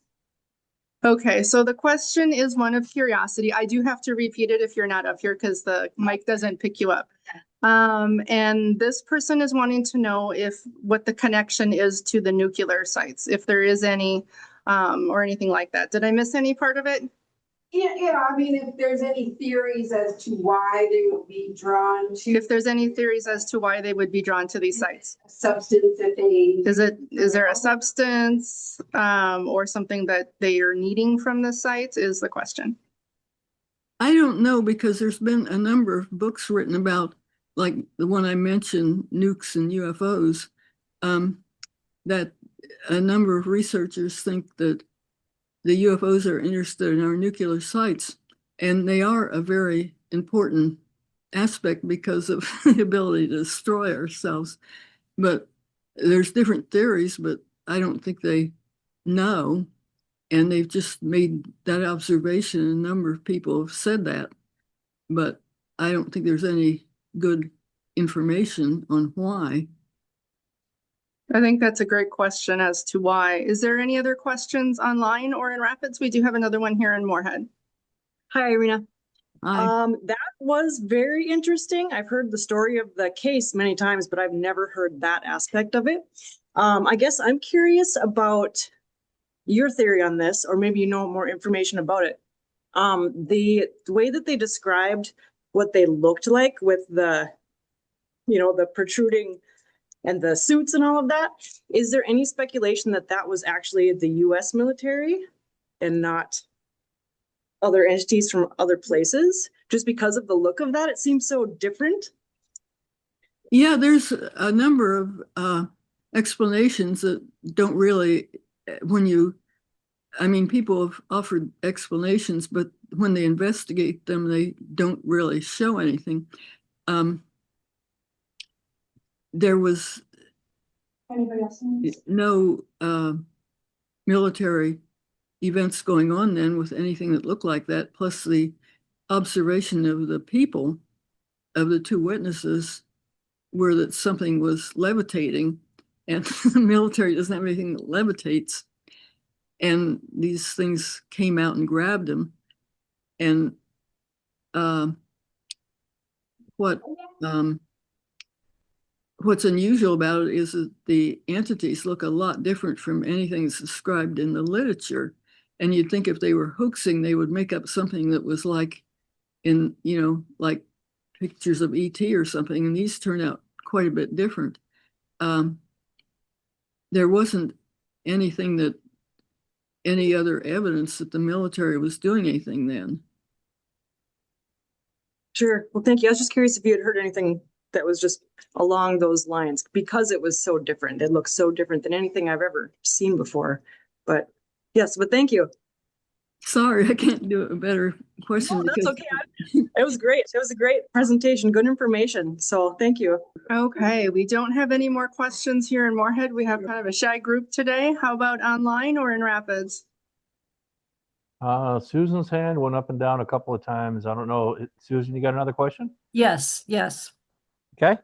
A: Okay, so the question is one of curiosity. I do have to repeat it if you're not up here because the mic doesn't pick you up. And this person is wanting to know what the connection is to the nuclear sites, if there is any, or anything like that. Did I miss any part of it?
E: Yeah. I mean, if there's any theories as to why they would be drawn to.
A: If there's any theories as to why they would be drawn to these sites.
E: Substance that they.
A: Is there a substance, or something that they are needing from the sites is the question.
C: I don't know, because there's been a number of books written about, like the one I mentioned, nukes and UFOs, that a number of researchers think that the UFOs are interested in our nuclear sites, and they are a very important aspect because of the ability to destroy ourselves. But there's different theories, but I don't think they know. And they've just made that observation. A number of people have said that, but I don't think there's any good information on why.
A: I think that's a great question as to why. Is there any other questions online or in Rapids? We do have another one here in Moorhead.
F: Hi, Irena.
C: I
F: That was very interesting. I've heard the story of the case many times, but I've never heard that aspect of it. I guess I'm curious about your theory on this, or maybe you know more information about it. The way that they described what they looked like with the protruding and the suits and all of that, is there any speculation that that was actually the US military and not other entities from other places, just because of the look of that? It seems so different.
C: Yeah, there's a number of explanations that don't really, people have offered explanations, but when they investigate them, they don't really show anything. There was no military events going on then with anything that looked like that, plus the observation of the people, of the two witnesses, were that something was levitating, and the military doesn't have anything that levitates. And these things came out and grabbed him. And what's unusual about it is that the entities look a lot different from anything that's described in the literature. And you'd think if they were hoaxing, they would make up something that was like like pictures of ET or something. And these turn out quite a bit different. There wasn't any other evidence that the military was doing anything then.
F: Sure. Well, thank you. I was just curious if you had heard anything that was just along those lines, because it was so different. It looks so different than anything I've ever seen before. But yes, but thank you.
C: Sorry, I can't do a better question.
F: No, that's okay. It was great. It was a great presentation, good information. So thank you.
A: Okay, we don't have any more questions here in Moorhead. We have kind of a shy group today. How about online or in Rapids?
B: Susan's hand went up and down a couple of times. I don't know. Susan, you got another question?
D: Yes.
B: Okay.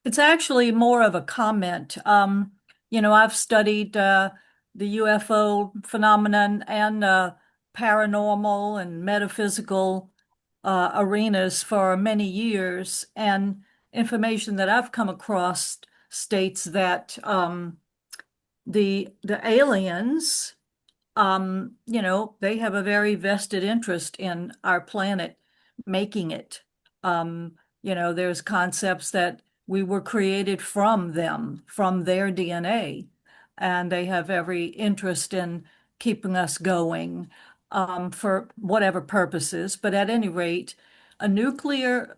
D: It's actually more of a comment. I've studied the UFO phenomenon and paranormal and metaphysical arenas for many years, and information that I've come across states that the aliens, they have a very vested interest in our planet making it. There's concepts that we were created from them, from their DNA, and they have every interest in keeping us going for whatever purposes. But at any rate, a nuclear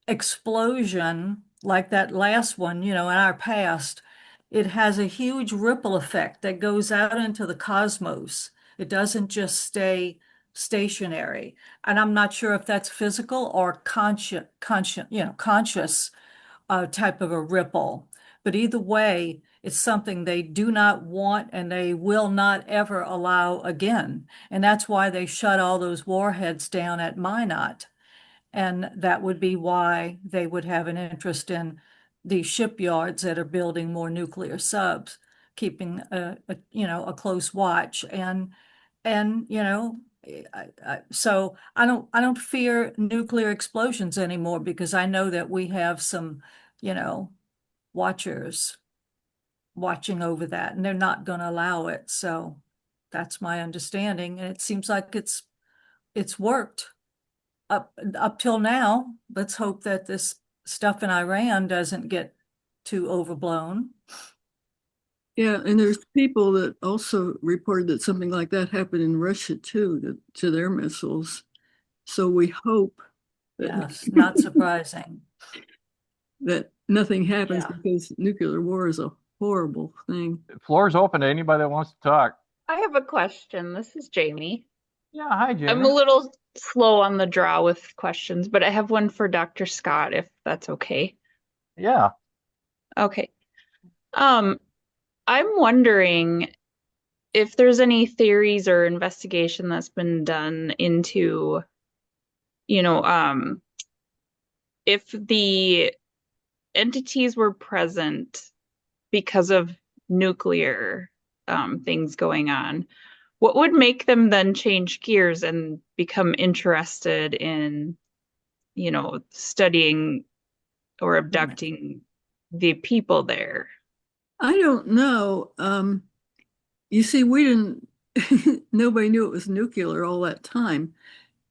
D: explosion like that last one, in our past, it has a huge ripple effect that goes out into the cosmos. It doesn't just stay stationary. And I'm not sure if that's physical or conscious type of a ripple. But either way, it's something they do not want and they will not ever allow again. And that's why they shut all those warheads down at Minot. And that would be why they would have an interest in these shipyards that are building more nuclear subs, keeping a close watch. So I don't fear nuclear explosions anymore, because I know that we have some, watchers watching over that, and they're not going to allow it. So that's my understanding, and it seems like it's worked up till now. Let's hope that this stuff in Iran doesn't get too overblown.
C: Yeah, and there's people that also reported that something like that happened in Russia too, to their missiles. So we hope that,
D: Yes, not surprising.
C: that nothing happens,
D: Yeah.
C: because nuclear war is a horrible thing.
B: Floor is open to anybody that wants to talk.
G: I have a question. This is Jamie.
B: Yeah, hi, Jamie.
G: I'm a little slow on the draw with questions, but I have one for Dr. Scott, if that's okay.
B: Yeah.
G: Okay. I'm wondering if there's any theories or investigation that's been done into, if the entities were present because of nuclear things going on, what would make them then change gears and become interested in, studying or abducting the people there?
C: I don't know. You see, we didn't, nobody knew it was nuclear all that time.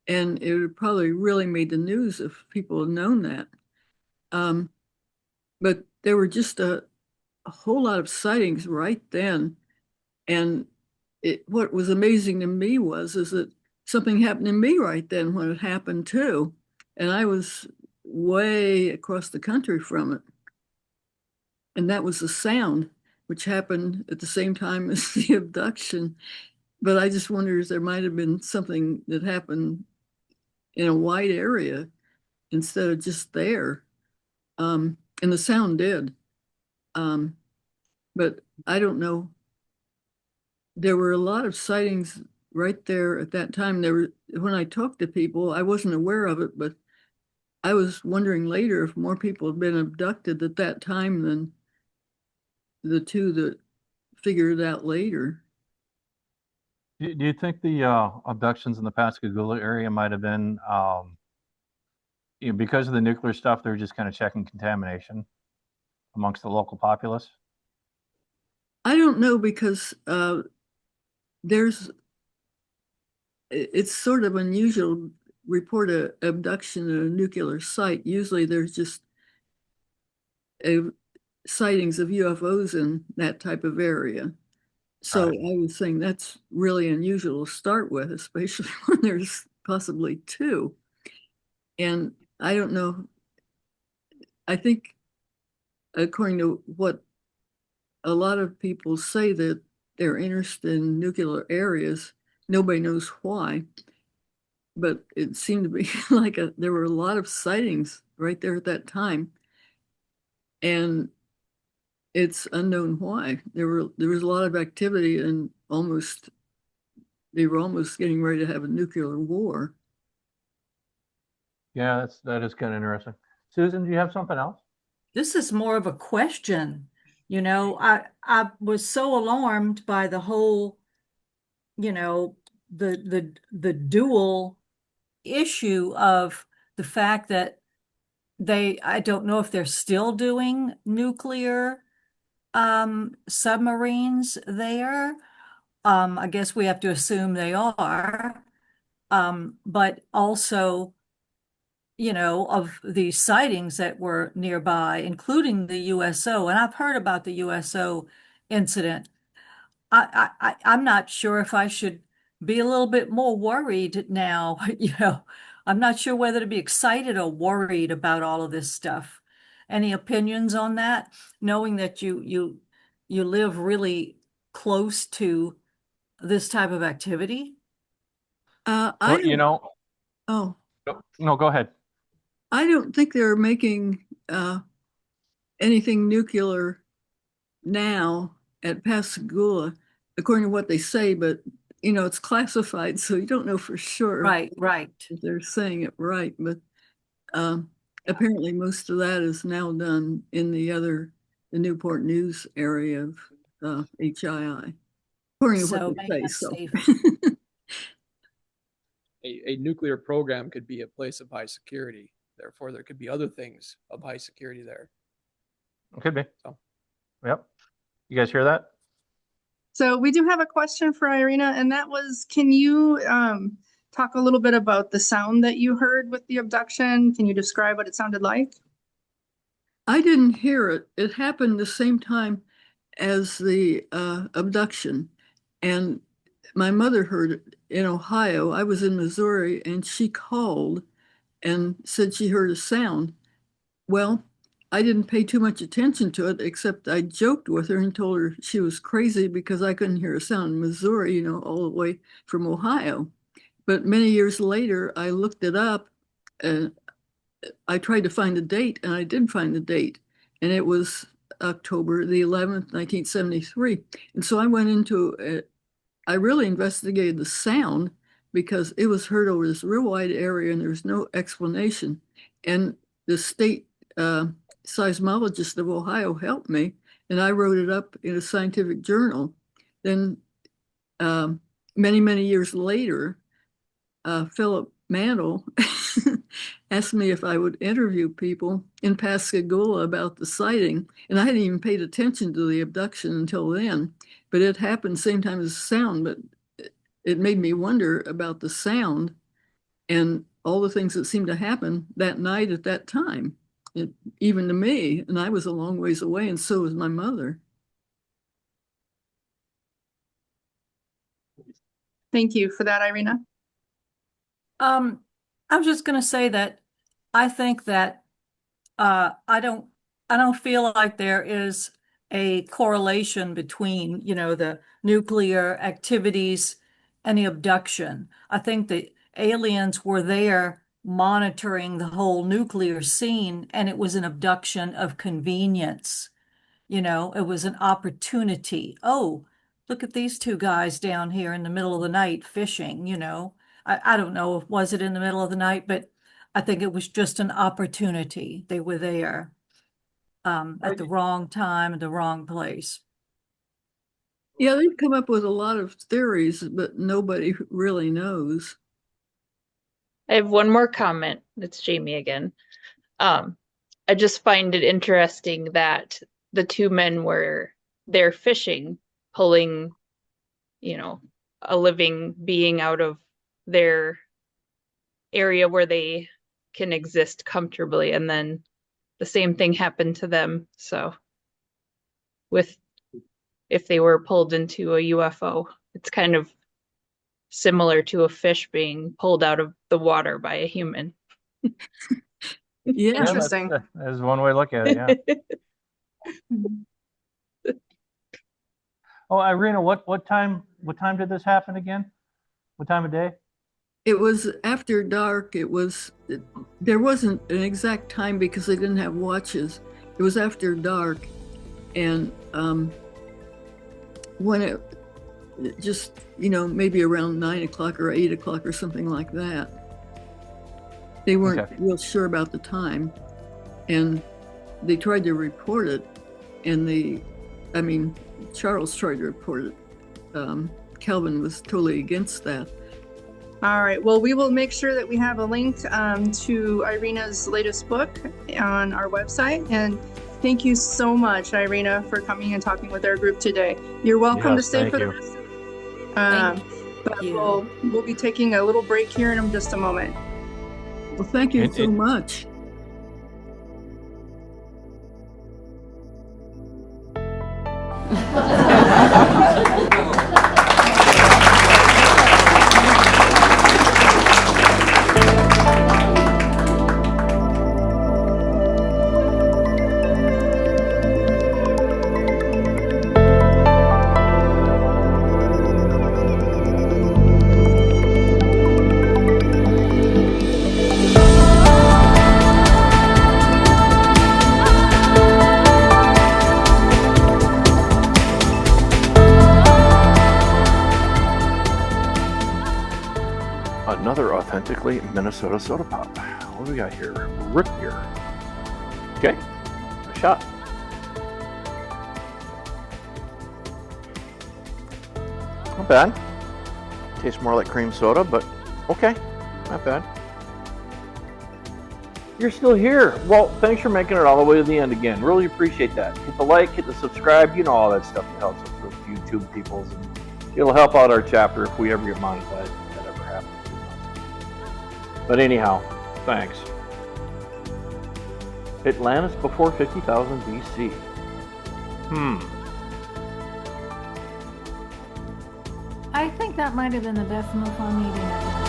C: And it would probably really made the news if people had known that. But there were just a whole lot of sightings right then. And what was amazing to me is that something happened to me right then when it happened too. And I was way across the country from it. And that was the sound, which happened at the same time as the abduction. But I just wonder if there might have been something that happened in a wide area instead of just there. And the sound did. But I don't know. There were a lot of sightings right there at that time. When I talked to people, I wasn't aware of it, but I was wondering later if more people had been abducted at that time than the two that figured it out later.
B: Do you think the abductions in the Pascagoula area might have been, because of the nuclear stuff, they're just kind of checking contamination amongst the local populace?
C: I don't know, because it's sort of unusual to report an abduction at a nuclear site. Usually there's just sightings of UFOs in that type of area. So
B: Right.
C: I was saying that's really unusual to start with, especially when there's possibly two. And I don't know. I think, according to what a lot of people say, that they're interested in nuclear areas, nobody knows why. But it seemed to be like there were a lot of sightings right there at that time. And it's unknown why. There was a lot of activity, and they were almost getting ready to have a nuclear war.
B: Yeah, that is kind of interesting. Susan, do you have something else?
D: This is more of a question. I was so alarmed by the whole, the dual issue of the fact that I don't know if they're still doing nuclear submarines there. I guess we have to assume they are. But also, of the sightings that were nearby, including the USO, and I've heard about the USO incident. I'm not sure if I should be a little bit more worried now. I'm not sure whether to be excited or worried about all of this stuff. Any opinions on that? Knowing that you live really close to this type of activity?
C: I
B: Well,
C: don't, oh,
B: no, go ahead.
C: I don't think they're making anything nuclear now at Pascagoula, according to what they say, but it's classified, so you don't know for sure.
D: Right.
C: If they're saying it right, but apparently most of that is now done in the Newport News area of HII, according to
D: So
C: what they
D: make
C: say.
D: us
C: So
D: safe.
H: A nuclear program could be a place of high security. Therefore, there could be other things of high security there.
B: Could be.
H: So.
B: Yep. You guys hear that?
A: So we do have a question for Irena, and that was, can you talk a little bit about the sound that you heard with the abduction? Can you describe what it sounded like?
C: I didn't hear it. It happened the same time as the abduction, and my mother heard it in Ohio. I was in Missouri, and she called and said she heard a sound. Well, I didn't pay too much attention to it, except I joked with her and told her she was crazy because I couldn't hear a sound in Missouri, all the way from Ohio. But many years later, I looked it up and I tried to find a date, and I did find the date, and it was October the 11th, 1973. And so I went into it. I really investigated the sound because it was heard over this real wide area and there's no explanation. And the state seismologist of Ohio helped me, and I wrote it up in a scientific journal. Then many, many years later, Philip Mantle asked me if I would interview people in Pascagoula about the sighting. And I hadn't even paid attention to the abduction until then, but it happened same time as the sound. But it made me wonder about the sound and all the things that seemed to happen that night at that time, even to me. And I was a long ways away, and so was my mother.
A: Thank you for that, Irena.
D: I'm just going to say that I think that I don't feel like there is a correlation between, the nuclear activities and the abduction. I think the aliens were there monitoring the whole nuclear scene, and it was an abduction of convenience. It was an opportunity. Oh, look at these two guys down here in the middle of the night fishing, I don't know if was it in the middle of the night, but I think it was just an opportunity. They were there at the wrong time at the wrong place.
C: Yeah, they've come up with a lot of theories, but nobody really knows.
G: I have one more comment. It's Jamie again. I just find it interesting that the two men were there fishing, pulling, a living being out of their area where they can exist comfortably, and then the same thing happened to them. So if they were pulled into a UFO, it's kind of similar to a fish being pulled out of the water by a human.
C: Yeah,
A: Interesting.
B: That is one way to look at it, yeah. Oh, Irena, what time did this happen again? What time of day?
C: it was after dark. There wasn't an exact time because they didn't have watches. It was after dark, and when it just, maybe around 9 o'clock or 8 o'clock or something like that. They weren't real sure about the time, and they tried to report it, and Charles tried to report it. Kelvin was totally against that.
A: All right. Well, we will make sure that we have a link to Irena's latest book on our website. And thank you so much, Irena, for coming and talking with our group today. You're welcome to
B: Yes,
A: stay
B: thank
A: for the
B: you.
A: rest.
D: Thank
A: But
D: you.
A: we'll be taking a little break here in just a moment.
C: Well, thank you
B: And
C: so much.
B: Another authentically Minnesota soda pop. What do we got here? Root beer. Okay, a shot. Not bad. Tastes more like cream soda, but okay, not bad. You're still here. Well, thanks for making it all the way to the end again. Really appreciate that. Hit the like, hit the subscribe, you know all that stuff that helps us with YouTube peoples. And it'll help out our chapter if we ever get monetized. If that ever happens. But anyhow, thanks. Atlantis before 50,000 BC.
D: I think that might have been the best MUFON meeting I've ever